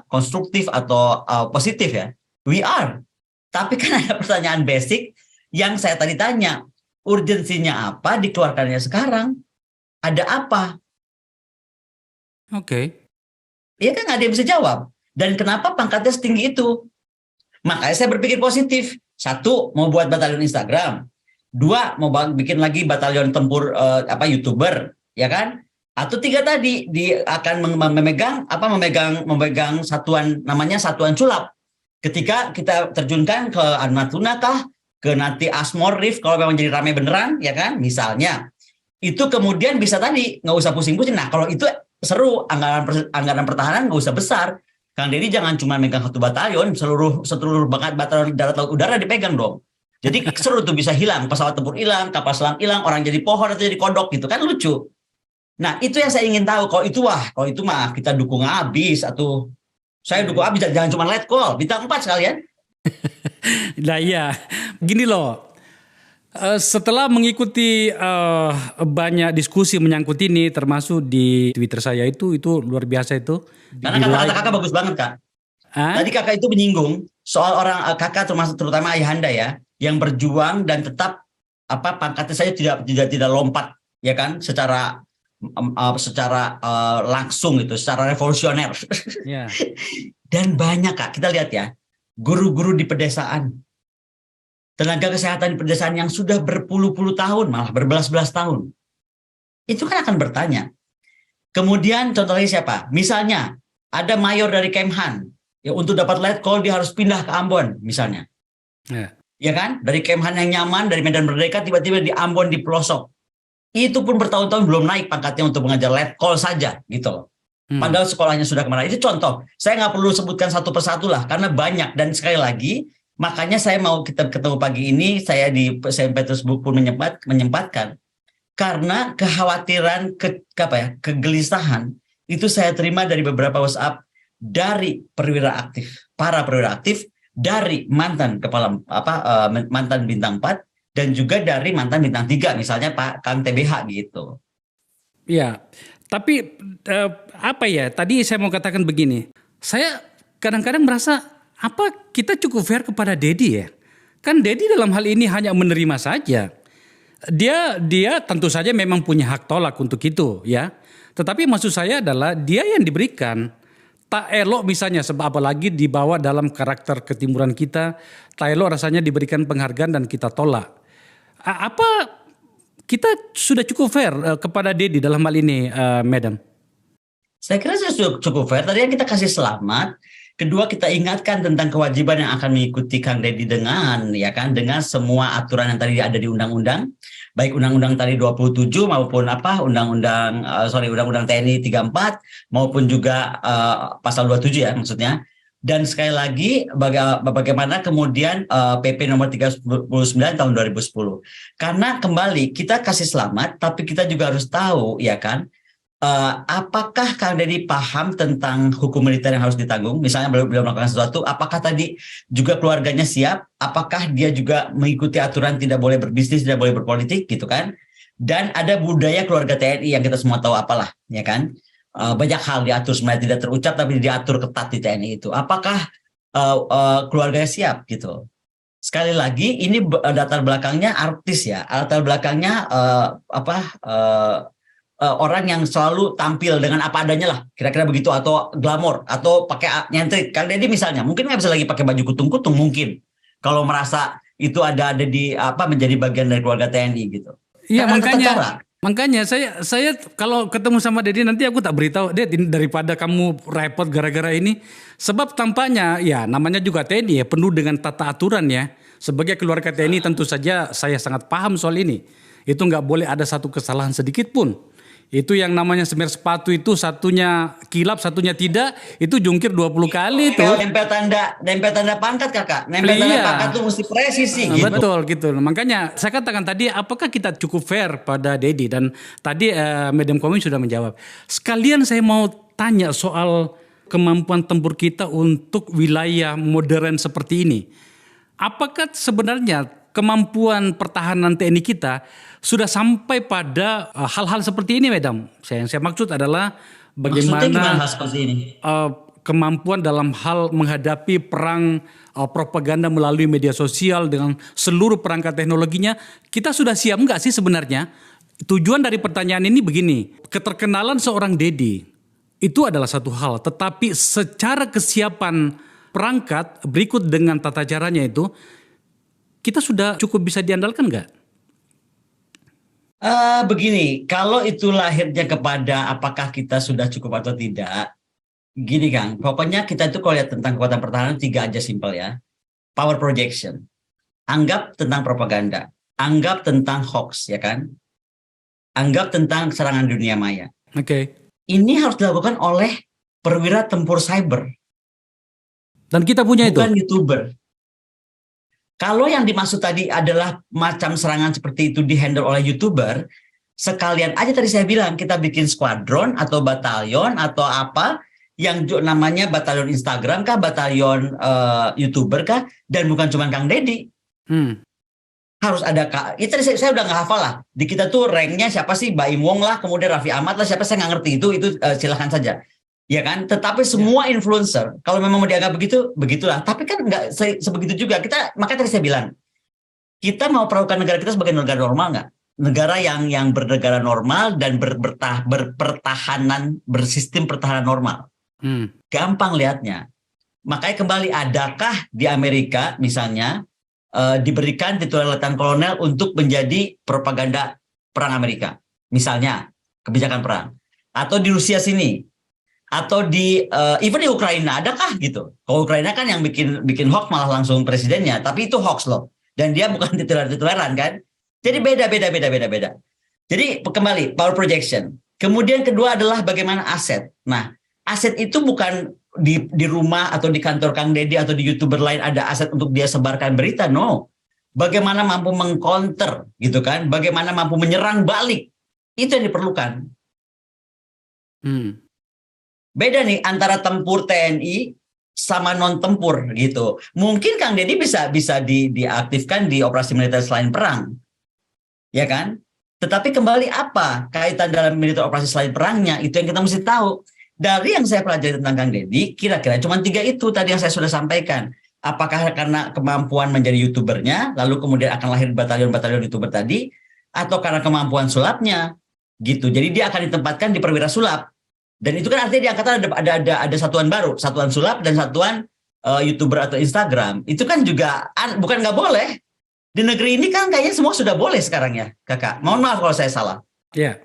konstruktif atau positif ya. We are. Tapi kan ada pertanyaan basic yang saya tadi tanya. Urgensinya apa dikeluarkannya sekarang? Ada apa? Oke. Iya kan nggak ada yang bisa jawab. Dan kenapa pangkatnya setinggi itu? Makanya saya berpikir positif. Satu, mau buat batalion Instagram. Dua, mau bikin lagi batalion tempur YouTuber, ya kan? Atau tiga tadi, dia akan memegang satuan, namanya satuan sulap. Ketika kita terjunkan ke Natuna kah, ke nanti Asmor Reef kalau memang jadi ramai beneran, ya kan? Misalnya. Itu kemudian bisa tadi nggak usah pusing-pusing. Nah, kalau itu seru, anggaran pertahanan nggak usah besar. Kang Deddy jangan cuma megang satu batalion, seluruh batalion darat laut udara dipegang dong. Jadi seru tuh, bisa hilang, pesawat tempur hilang, kapal selam hilang, orang jadi pohon atau jadi kodok gitu kan, lucu. Nah itu yang saya ingin tahu. Kalau itu mah kita dukung habis, atau saya dukung habis, jangan cuma let call, bintang 4 sekalian. Nah iya, gini loh. Setelah mengikuti banyak diskusi menyangkut ini, termasuk di Twitter saya itu luar biasa itu. Karena kata-kata kakak bagus banget kak. Tadi kakak itu menyinggung soal orang kakak terutama ayahanda ya, yang berjuang dan tetap pangkatnya saya tidak lompat ya kan, secara langsung gitu, secara revolusioner. Yeah. Dan banyak kak, kita lihat ya, guru-guru di pedesaan, tenaga kesehatan di pedesaan yang sudah berpuluh-puluh tahun, malah berbelas-belas tahun, itu kan akan bertanya. Kemudian contohnya siapa? Misalnya ada mayor dari Kemhan, ya untuk dapat let call dia harus pindah ke Ambon misalnya. Ya kan? Dari Kemhan yang nyaman, dari Medan Merdeka tiba-tiba di Ambon di pelosok. Itu pun bertahun-tahun belum naik pangkatnya untuk mengajar let call saja gitu. Padahal sekolahnya sudah kemana. Itu contoh. Saya nggak perlu sebutkan satu persatu lah, karena banyak. Dan sekali lagi, makanya saya mau kita ketemu pagi ini, saya di St. Petersburg pun menyempatkan. Karena kekhawatiran, kegelisahan, itu saya terima dari beberapa WhatsApp dari para perwira aktif, dari mantan mantan bintang 4, dan juga dari mantan bintang 3, misalnya Pak Kang TBH gitu. Ya, tapi tadi saya mau katakan begini, saya kadang-kadang merasa kita cukup fair kepada Deddy ya. Kan Deddy dalam hal ini hanya menerima saja. Dia tentu saja memang punya hak tolak untuk itu ya. Tetapi maksud saya adalah dia yang diberikan. Tak elok misalnya, sebab apalagi dibawa dalam karakter ketimuran kita, tak elok rasanya diberikan penghargaan dan kita tolak. Kita sudah cukup fair kepada Deddy dalam hal ini, Madam? Saya kira sudah cukup fair. Tadi yang kita kasih selamat. Kedua, kita ingatkan tentang kewajiban yang akan mengikuti Kang Deddy dengan semua aturan yang tadi ada di undang-undang, baik undang-undang tadi 27 maupun undang-undang TNI 34 maupun juga pasal 27 ya maksudnya. Dan sekali lagi bagaimana kemudian PP nomor 39 tahun 2010. Karena kembali kita kasih selamat, tapi kita juga harus tahu ya kan, apakah Kang Deddy paham tentang hukum militer yang harus ditanggung? Misalnya beliau melakukan sesuatu, apakah tadi juga keluarganya siap? Apakah dia juga mengikuti aturan tidak boleh berbisnis, tidak boleh berpolitik gitu kan? Dan ada budaya keluarga TNI yang kita semua tahu apalah, ya kan? Banyak hal diatur sebenarnya tidak terucap tapi diatur ketat di TNI itu. Apakah keluarganya siap gitu? Sekali lagi ini latar belakangnya artis ya, latar belakangnya orang yang selalu tampil dengan apa adanya lah, kira-kira begitu, atau glamor, atau pakai nyentrik. Kang Deddy misalnya, mungkin nggak bisa lagi pakai baju kutung-kutung mungkin, kalau merasa itu ada di menjadi bagian dari keluarga TNI gitu. Iya, makanya saya kalau ketemu sama Deddy nanti aku tak beritahu, Deddy, daripada kamu repot gara-gara ini, sebab tampaknya ya namanya juga TNI ya, penuh dengan tata aturan ya. Sebagai keluarga TNI tentu saja saya sangat paham soal ini. Itu nggak boleh ada satu kesalahan sedikit pun. Itu yang namanya semir sepatu itu satunya kilap, satunya tidak, itu jungkir 20 kali itu. Nempel tanda pangkat kakak. Nempel tanda Iya. pangkat tuh mesti presisi gitu. Betul gitu. Makanya saya katakan tadi apakah kita cukup fair pada Dedi, dan tadi Madam Koming sudah menjawab. Sekalian saya mau tanya soal kemampuan tempur kita untuk wilayah modern seperti ini. Apakah sebenarnya kemampuan pertahanan TNI kita sudah sampai pada hal-hal seperti ini, Madam? Yang saya maksud adalah Maksudnya gimana bagaimana hal seperti ini? kemampuan dalam hal menghadapi perang propaganda melalui media sosial dengan seluruh perangkat teknologinya. Kita sudah siap nggak sih sebenarnya? Tujuan dari pertanyaan ini begini, keterkenalan seorang Dedi itu adalah satu hal, tetapi secara kesiapan perangkat berikut dengan tata caranya itu, kita sudah cukup bisa diandalkan nggak? Begini, kalau itu lahirnya kepada apakah kita sudah cukup atau tidak, gini Kang, pokoknya kita itu kalau lihat tentang kekuatan pertahanan 3 aja simpel ya. Power projection, anggap tentang propaganda, anggap tentang hoax ya kan, anggap tentang serangan dunia maya. Oke. Ini harus dilakukan oleh perwira tempur cyber, Dan kita punya bukan itu. YouTuber. Kalau yang dimaksud tadi adalah macam serangan seperti itu dihandle oleh YouTuber, sekalian aja tadi saya bilang kita bikin squadron atau batalion atau apa yang namanya batalion Instagram kah, batalion YouTuber kah, dan bukan cuma Kang Dedi. Harus ada itu tadi saya udah nggak hafal lah. Di kita tuh ranknya siapa sih, Baim Wong lah, kemudian Raffi Ahmad lah, siapa saya nggak ngerti itu silahkan saja. Ya kan, tetapi semua influencer kalau memang mau dianggap begitu, begitulah. Tapi kan nggak sebegitu juga. Makanya tadi saya bilang, kita mau perlakukan negara kita sebagai negara normal nggak? Negara yang bernegara normal dan berpertahanan, bersistem pertahanan normal. Gampang lihatnya. Makanya kembali, adakah di Amerika misalnya diberikan titularitas kolonel untuk menjadi propaganda perang Amerika, misalnya kebijakan perang, atau di Rusia sini, atau di even di Ukraina adakah gitu? Kalau Ukraina kan yang bikin hoax malah langsung presidennya, tapi itu hoax loh, dan dia bukan tituleran kan? Jadi beda. Jadi kembali power projection. Kemudian kedua adalah bagaimana aset. Nah, aset itu bukan di rumah atau di kantor Kang Dedi atau di YouTuber lain ada aset untuk dia sebarkan berita, no. Bagaimana mampu mengcounter gitu kan? Bagaimana mampu menyerang balik? Itu yang diperlukan. Beda nih antara tempur TNI sama non tempur gitu. Mungkin Kang Dedi bisa diaktifkan di operasi militer selain perang, ya kan? Tetapi kembali apa kaitan dalam militer operasi selain perangnya, itu yang kita mesti tahu. Dari yang saya pelajari tentang Kang Dedi, kira-kira cuma 3 itu tadi yang saya sudah sampaikan. Apakah karena kemampuan menjadi YouTubernya, lalu kemudian akan lahir batalion-batalion YouTuber tadi, atau karena kemampuan sulapnya, gitu. Jadi dia akan ditempatkan di perwira sulap. Dan itu kan artinya di angkatan ada satuan baru, satuan sulap dan satuan YouTuber atau Instagram. Itu kan juga bukan nggak boleh. Di negeri ini kan kayaknya semua sudah boleh sekarang ya, Kakak. Mohon maaf kalau saya salah. Iya.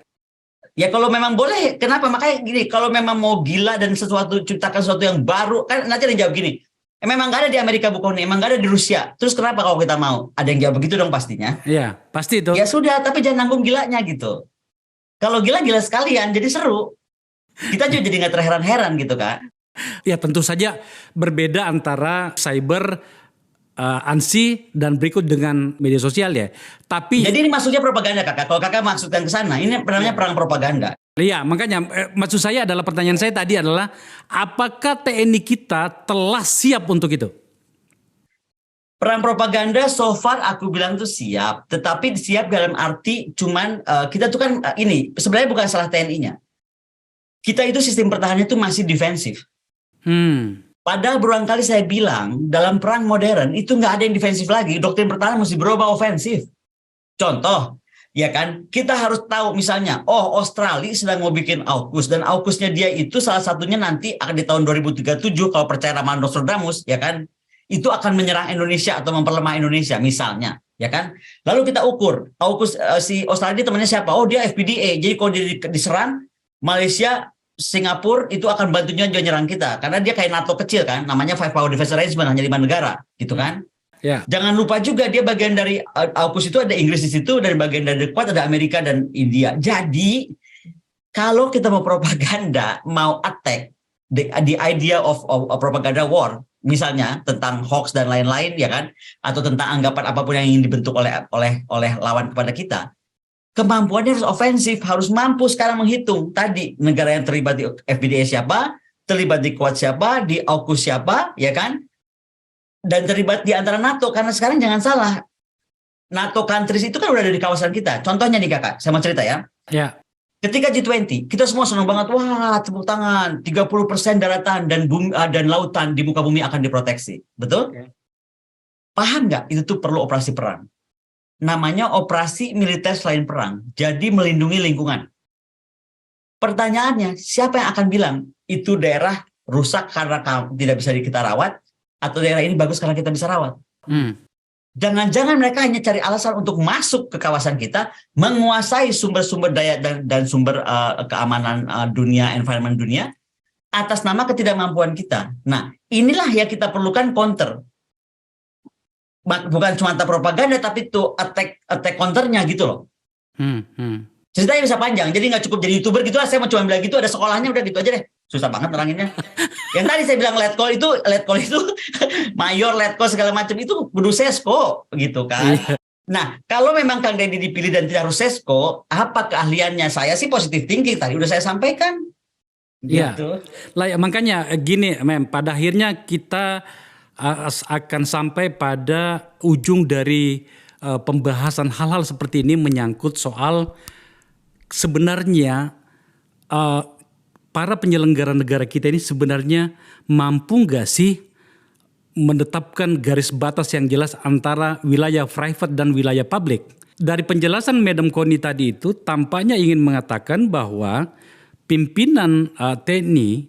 Ya kalau memang boleh, kenapa? Makanya gini, kalau memang mau gila dan ciptakan sesuatu yang baru, kan nanti ada yang jawab gini, memang nggak ada di Amerika bukan, emang nggak ada di Rusia. Terus kenapa kalau kita mau? Ada yang jawab begitu dong pastinya. Iya, pasti itu. Ya sudah, tapi jangan nanggung gilanya gitu. Kalau gila sekalian, jadi seru. Kita juga jadi nggak terheran-heran gitu kan. Ya tentu saja berbeda antara cyber, ANSI dan berikut dengan media sosial ya. Tapi jadi ini maksudnya propaganda Kakak. Kalau Kakak maksudkan ke sana, ini namanya perang propaganda. Iya, makanya maksud saya adalah pertanyaan saya tadi adalah apakah TNI kita telah siap untuk itu? Perang propaganda so far aku bilang tuh siap, tetapi siap dalam arti cuman kita tuh kan ini sebenarnya bukan salah TNI-nya. Kita itu sistem pertahanan itu masih defensif. Padahal berulang kali saya bilang, dalam perang modern itu nggak ada yang defensif lagi. Doktrin pertahanan mesti berubah ofensif. Contoh, ya kan, kita harus tahu misalnya, Australia sedang mau bikin AUKUS, dan AUKUSnya dia itu salah satunya nanti akan di tahun 2037 kalau percaya ramalan Nostradamus, ya kan, itu akan menyerang Indonesia atau memperlemah Indonesia misalnya, ya kan. Lalu kita ukur, AUKUS si Australia temannya siapa? Oh dia FPDA, jadi kalau dia diserang, Malaysia, Singapura itu akan bantunya nyerang kita karena dia kayak NATO kecil kan, namanya Five Power Defense Arrangement, hanya 5 negara gitu kan. Ya. Jangan lupa juga dia bagian dari AUKUS itu ada Inggris di situ, dan bagian dari Quad ada Amerika dan India. Jadi kalau kita mau propaganda, mau attack, the idea of propaganda war, misalnya tentang hoax dan lain-lain, ya kan, atau tentang anggapan apapun yang ingin dibentuk oleh lawan kepada kita, kemampuannya harus ofensif, harus mampu sekarang menghitung tadi negara yang terlibat di FBDA siapa, terlibat di Quad siapa, di AUKUS siapa, ya kan, dan terlibat di antara NATO. Karena sekarang jangan salah, NATO countries itu kan udah ada di kawasan kita. Contohnya nih kakak, saya mau cerita ya. Ya. Ketika G20, kita semua senang banget, wah tepuk tangan, 30% daratan dan dan lautan di muka bumi akan diproteksi. Betul? Oke. Paham nggak? Itu tuh perlu operasi perang. Namanya operasi militer selain perang. Jadi melindungi lingkungan. Pertanyaannya, siapa yang akan bilang itu daerah rusak karena tidak bisa kita rawat, atau daerah ini bagus karena kita bisa rawat? Jangan-jangan mereka hanya cari alasan untuk masuk ke kawasan kita, menguasai sumber-sumber daya dan sumber keamanan dunia, environment dunia, atas nama ketidakmampuan kita. Nah, inilah yang kita perlukan counter. Bukan cuma propaganda, tapi tuh attack counternya gitu loh. Ceritanya bisa panjang, jadi nggak cukup jadi YouTuber gitu lah. Saya mau cuma bilang gitu, ada sekolahnya, udah gitu aja deh. Susah banget neranginnya. Yang tadi saya bilang letkol itu mayor, letkol segala macam itu kudu sesko gitu kan. Nah, kalau memang Kang Deddy dipilih dan tidak harus sesko, apa keahliannya? Saya sih positive thinking, tadi udah saya sampaikan. Gitu. Ya, makanya gini, pada akhirnya kita akan sampai pada ujung dari pembahasan hal-hal seperti ini, menyangkut soal sebenarnya para penyelenggara negara kita ini sebenarnya mampu nggak sih menetapkan garis batas yang jelas antara wilayah private dan wilayah publik. Dari penjelasan Madam Connie tadi itu tampaknya ingin mengatakan bahwa pimpinan TNI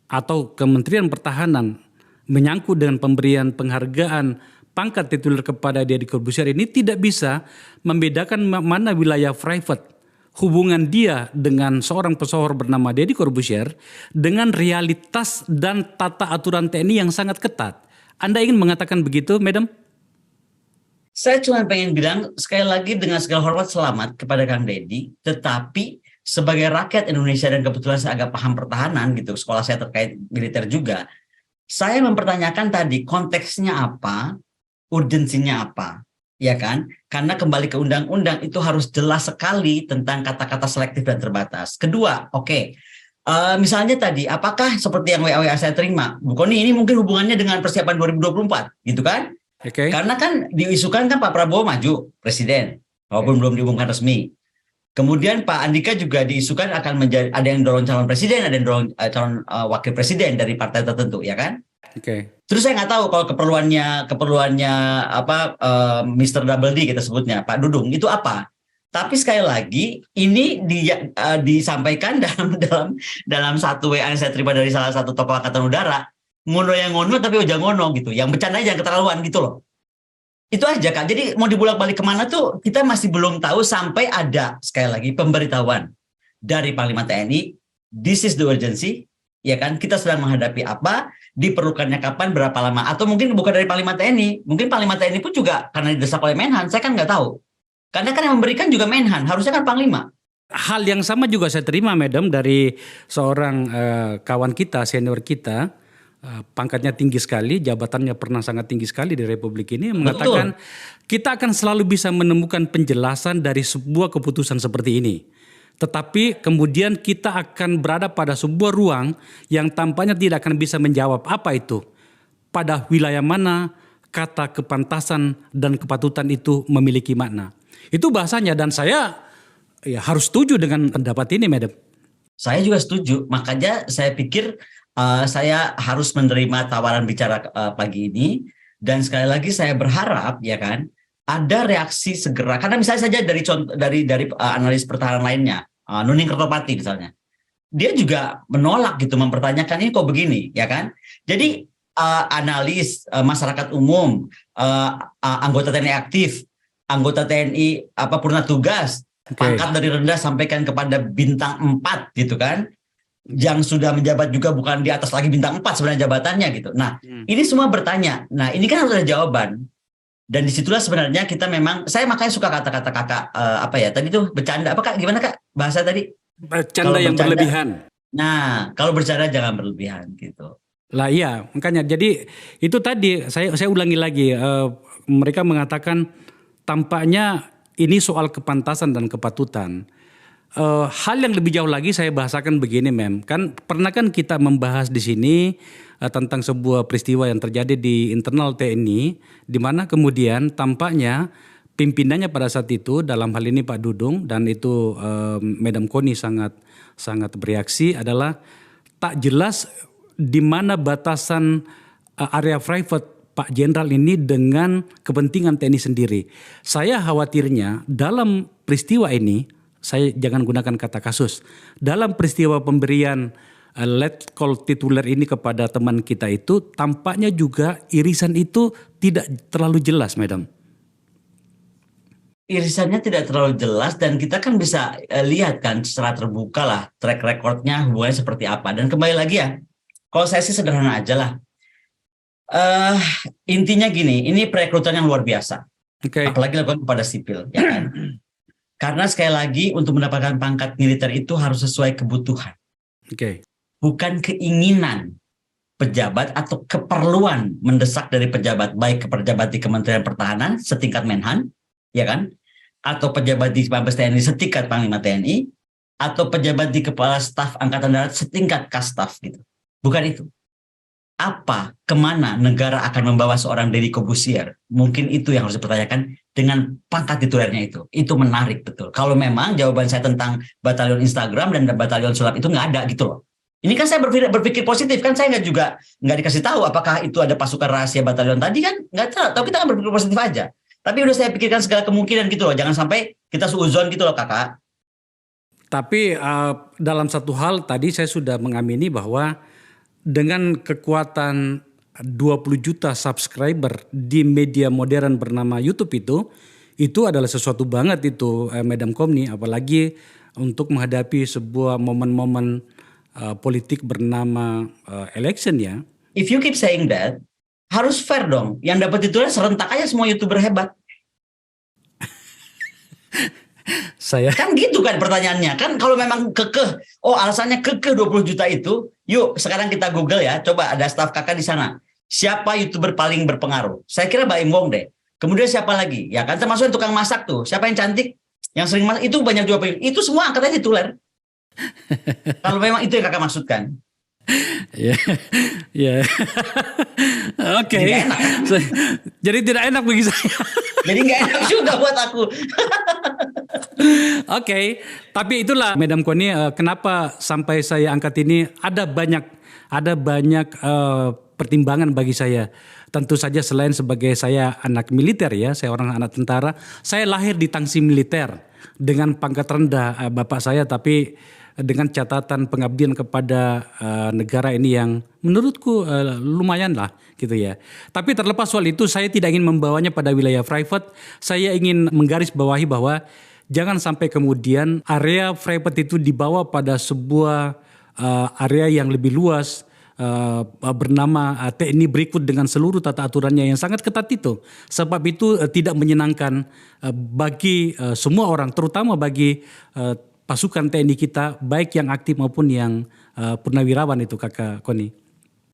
atau Kementerian Pertahanan menyangkut dengan pemberian penghargaan pangkat tituler kepada Deddy Corbuzier ini tidak bisa membedakan mana wilayah private. Hubungan dia dengan seorang pesohor bernama Deddy Corbuzier dengan realitas dan tata aturan TNI yang sangat ketat. Anda ingin mengatakan begitu, Madam? Saya cuma pengen bilang sekali lagi dengan segala hormat selamat kepada Kang Deddy, tetapi sebagai rakyat Indonesia dan kebetulan saya agak paham pertahanan gitu, sekolah saya terkait militer juga, saya mempertanyakan tadi konteksnya apa, urgensinya apa. Ya kan? Karena kembali ke undang-undang itu harus jelas sekali tentang kata-kata selektif dan terbatas. Kedua, oke. Misalnya tadi, apakah seperti yang WA saya terima, Bu Koni, ini mungkin hubungannya dengan persiapan 2024, gitu kan? Okay. Karena kan diisukan kan Pak Prabowo maju presiden, walaupun belum diumumkan resmi. Kemudian Pak Andika juga diisukan akan menjadi, ada yang dorong calon presiden, ada yang dorong calon wakil presiden dari partai tertentu, ya kan? Oke. Terus saya nggak tahu kalau keperluannya apa Mr. Double D kita sebutnya Pak Dudung itu apa. Tapi sekali lagi ini disampaikan dalam satu WA yang saya terima dari salah satu tokoh angkatan udara, ngono yang ngono tapi ujang ngono gitu. Yang bercanda aja keterlaluan gitu loh. Itu aja Kak. Jadi mau dibulak-balik kemana tuh kita masih belum tahu sampai ada sekali lagi pemberitahuan dari Panglima TNI, this is the urgency. Ya kan, kita sedang menghadapi apa, diperlukannya kapan, berapa lama, atau mungkin bukan dari Panglima TNI, mungkin Panglima TNI pun juga karena didesak oleh Menhan, saya kan nggak tahu. Karena kan yang memberikan juga Menhan, harusnya kan Panglima. Hal yang sama juga saya terima, Madam, dari seorang kawan kita, senior kita, pangkatnya tinggi sekali, jabatannya pernah sangat tinggi sekali di Republik ini, mengatakan kita akan selalu bisa menemukan penjelasan dari sebuah keputusan seperti ini. Tetapi kemudian kita akan berada pada sebuah ruang yang tampaknya tidak akan bisa menjawab apa itu. Pada wilayah mana kata kepantasan dan kepatutan itu memiliki makna. Itu bahasanya dan saya harus setuju dengan pendapat ini, Madam. Saya juga setuju. Makanya saya pikir saya harus menerima tawaran bicara pagi ini. Dan sekali lagi saya berharap ya kan, ada reaksi segera, karena misalnya saja dari analis pertahanan lainnya, Nuning Kertopati misalnya, dia juga menolak gitu, mempertanyakan ini kok begini, ya kan? Jadi analis masyarakat umum, anggota TNI aktif, anggota TNI purna tugas, pangkat dari rendah sampaikan kepada bintang 4 gitu kan, yang sudah menjabat juga bukan di atas lagi bintang 4 sebenarnya jabatannya gitu. Nah, ini semua bertanya. Nah, ini kan harus ada jawaban. Dan disitulah sebenarnya kita memang, saya makanya suka kata-kata kakak, apa ya, tadi tuh bercanda, apa kak, gimana kak bahasa tadi? Bercanda yang berlebihan. Nah, kalau bercanda jangan berlebihan gitu. Lah iya, makanya jadi itu tadi saya ulangi lagi, mereka mengatakan tampaknya ini soal kepantasan dan kepatutan. Hal yang lebih jauh lagi saya bahasakan begini, kan pernah kan kita membahas di sini tentang sebuah peristiwa yang terjadi di internal TNI, di mana kemudian tampaknya pimpinannya pada saat itu, dalam hal ini Pak Dudung dan itu Madam Koni sangat bereaksi, adalah tak jelas di mana batasan area private Pak Jenderal ini dengan kepentingan TNI sendiri. Saya khawatirnya dalam peristiwa ini, saya jangan gunakan kata kasus, dalam peristiwa pemberian let call tituler ini kepada teman kita itu, tampaknya juga irisan itu tidak terlalu jelas, Madam. Irisannya tidak terlalu jelas dan kita kan bisa lihat kan secara terbuka lah track recordnya hubungannya seperti apa. Dan kembali lagi ya, kalau saya sih sederhana aja lah. Intinya gini, ini perekrutan yang luar biasa. Apalagi dilakukan kepada sipil, ya kan? Karena sekali lagi untuk mendapatkan pangkat militer itu harus sesuai kebutuhan. Bukan keinginan pejabat atau keperluan mendesak dari pejabat, baik ke pejabat di Kementerian Pertahanan setingkat Menhan, ya kan? Atau pejabat di Mabes TNI setingkat Panglima TNI, atau pejabat di Kepala Staf Angkatan Darat setingkat Kastaf gitu. Bukan itu. Apa, kemana negara akan membawa seorang Deddy Corbuzier? Mungkin itu yang harus dipertanyakan dengan pangkat titulernya itu. Itu menarik betul. Kalau memang jawaban saya tentang batalion Instagram dan batalion sulap itu nggak ada gitu loh. Ini kan saya berpikir positif, kan saya nggak dikasih tahu apakah itu ada pasukan rahasia batalion tadi, kan nggak tahu. Tapi kita kan berpikir positif aja. Tapi udah saya pikirkan segala kemungkinan gitu loh. Jangan sampai kita suuzon gitu loh kakak. Tapi dalam satu hal tadi saya sudah mengamini bahwa dengan kekuatan 20 juta subscriber di media modern bernama YouTube itu adalah sesuatu banget itu, Madam Komni, apalagi untuk menghadapi sebuah momen-momen politik bernama election ya. If you keep saying that, harus fair dong. Yang dapat tituler serentak aja semua YouTuber hebat. Kan gitu kan pertanyaannya. Kan kalau memang alasannya 20 juta itu, yuk sekarang kita Google ya, coba ada staf kakak di sana. Siapa YouTuber paling berpengaruh? Saya kira Mbak Imbong deh. Kemudian siapa lagi? Ya kan termasuk yang tukang masak tuh. Siapa yang cantik? Yang sering masak, itu banyak juga. Itu semua angkatnya tituler. Kalau memang itu yang kakak maksudkan. Ya. Oke. Jadi tidak enak bagi saya. Jadi nggak enak juga buat aku. Oke, tapi itulah Madam Koni, kenapa sampai saya angkat ini ada banyak pertimbangan bagi saya. Tentu saja selain sebagai saya anak militer ya, saya orang anak tentara, saya lahir di tangsi militer dengan pangkat rendah bapak saya, tapi dengan catatan pengabdian kepada negara ini yang menurutku lumayan lah gitu ya. Tapi terlepas soal itu, saya tidak ingin membawanya pada wilayah private. Saya ingin menggarisbawahi bahwa jangan sampai kemudian area private itu dibawa pada sebuah area yang lebih luas bernama TNI berikut dengan seluruh tata aturannya yang sangat ketat itu. Sebab itu tidak menyenangkan bagi semua orang, terutama bagi pasukan TNI kita, baik yang aktif maupun yang purnawirawan itu, Kakak Koni.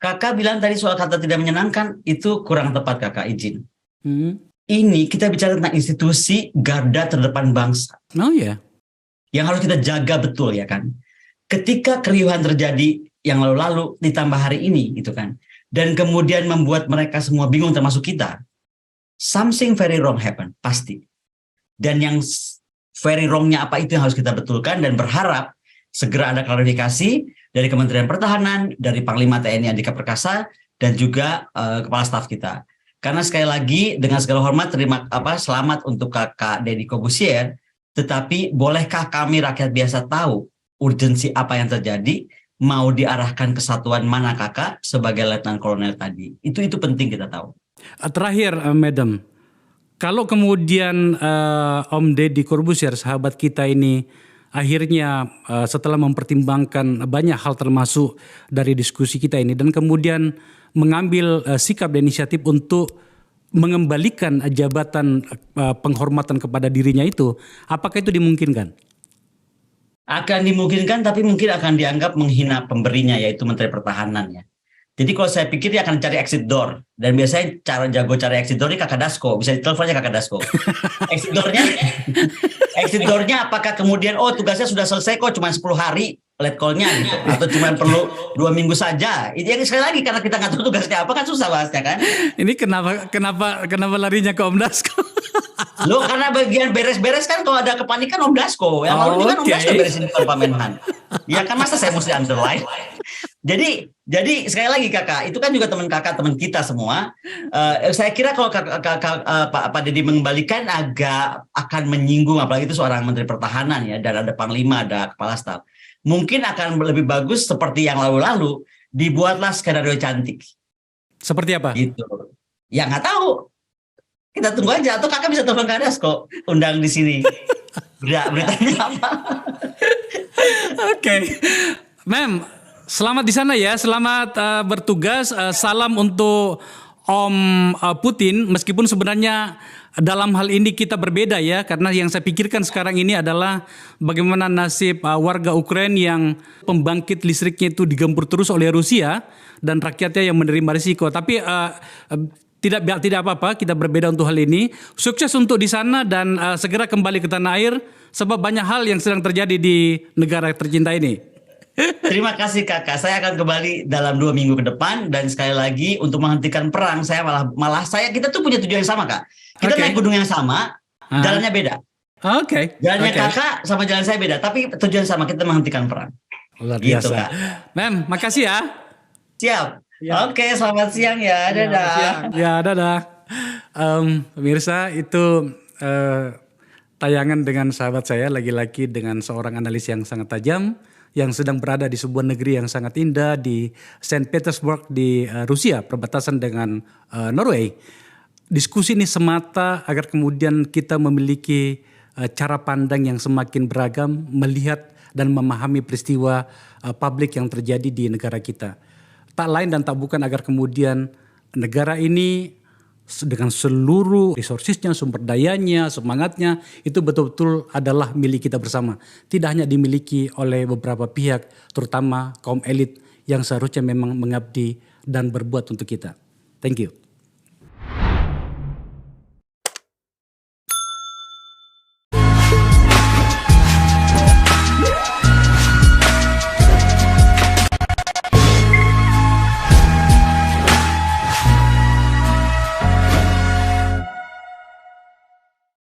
Kakak bilang tadi soal kata tidak menyenangkan, itu kurang tepat kakak, izin. Ini kita bicara tentang institusi garda terdepan bangsa. Oh ya. Yang harus kita jaga betul ya kan. Ketika keriuhan terjadi yang lalu-lalu ditambah hari ini gitu kan. Dan kemudian membuat mereka semua bingung termasuk kita. Something very wrong happen, pasti. Dan yang very wrong-nya apa itu yang harus kita betulkan dan berharap segera ada klarifikasi dari Kementerian Pertahanan, dari Panglima TNI Andika Perkasa, dan juga Kepala Staf kita. Karena sekali lagi dengan segala hormat selamat untuk kakak Deddy Corbuzier, tetapi bolehkah kami rakyat biasa tahu urgensi apa yang terjadi, mau diarahkan ke satuan mana kakak sebagai Letnan Kolonel tadi. Itu penting kita tahu. Terakhir Madam, kalau kemudian Om Deddy Corbuzier sahabat kita ini akhirnya setelah mempertimbangkan banyak hal termasuk dari diskusi kita ini dan kemudian mengambil sikap dan inisiatif untuk mengembalikan jabatan penghormatan kepada dirinya itu, apakah itu dimungkinkan? Akan dimungkinkan, tapi mungkin akan dianggap menghina pemberinya, yaitu Menteri Pertahanan ya. Jadi kalau saya pikir dia akan cari exit door. Dan biasanya cari exit door ini Kakak Dasko. Bisa diteleponnya Kakak Dasko. Exit door-nya apakah kemudian, tugasnya sudah selesai kok, cuma 10 hari let call-nya gitu. Atau cuma perlu 2 minggu saja. Itu yang sekali lagi, karena kita nggak tahu tugasnya apa, kan susah bahasnya kan. Ini kenapa larinya ke Om Dasko? Loh, karena bagian beres-beres kan kalau ada kepanikan Om Dasko. Yang lalu juga Om Dasko beresin di Pak Menhan. Ya kan, masa saya mesti underline. Jadi sekali lagi Kakak, itu kan juga teman Kakak, teman kita semua. Saya kira kalau Pak Deddy mengembalikan agak akan menyinggung, apalagi itu seorang Menteri Pertahanan ya, dan ada Panglima, ada Kepala Staf. Mungkin akan lebih bagus seperti yang lalu-lalu, dibuatlah skenario cantik. Seperti apa? Gitu. Ya nggak tahu. Kita tunggu aja, atau Kakak bisa telepon Kak Dasko, undang di sini. Beritanya apa? Oke. Mem, selamat di sana ya, selamat bertugas. Salam untuk Om Putin, meskipun sebenarnya dalam hal ini kita berbeda ya, karena yang saya pikirkan sekarang ini adalah bagaimana nasib warga Ukraina yang pembangkit listriknya itu digempur terus oleh Rusia dan rakyatnya yang menerima risiko. Tapi tidak apa-apa, kita berbeda untuk hal ini. Sukses untuk di sana dan segera kembali ke tanah air, sebab banyak hal yang sedang terjadi di negara tercinta ini. Terima kasih Kakak, saya akan kembali dalam 2 minggu ke depan, dan sekali lagi untuk menghentikan perang, saya malah kita tuh punya tujuan yang sama Kak. Kita naik gunung yang sama, jalannya beda. Jalannya Kakak sama jalan saya beda, tapi tujuan sama, kita menghentikan perang. Luar biasa. Gitu, Kak. Mem, makasih ya. Siap. Ya. Oke, selamat siang ya. Dadah. Ya, dadah. Pemirsa, itu tayangan dengan sahabat saya, lagi-lagi dengan seorang analis yang sangat tajam, yang sedang berada di sebuah negeri yang sangat indah di Saint Petersburg di Rusia, perbatasan dengan Norway. Diskusi ini semata agar kemudian kita memiliki cara pandang yang semakin beragam, melihat dan memahami peristiwa publik yang terjadi di negara kita. Tak lain dan tak bukan agar kemudian negara ini dengan seluruh resourcesnya, sumber dayanya, semangatnya, itu betul-betul adalah milik kita bersama. Tidak hanya dimiliki oleh beberapa pihak, terutama kaum elit yang seharusnya memang mengabdi dan berbuat untuk kita. Thank you.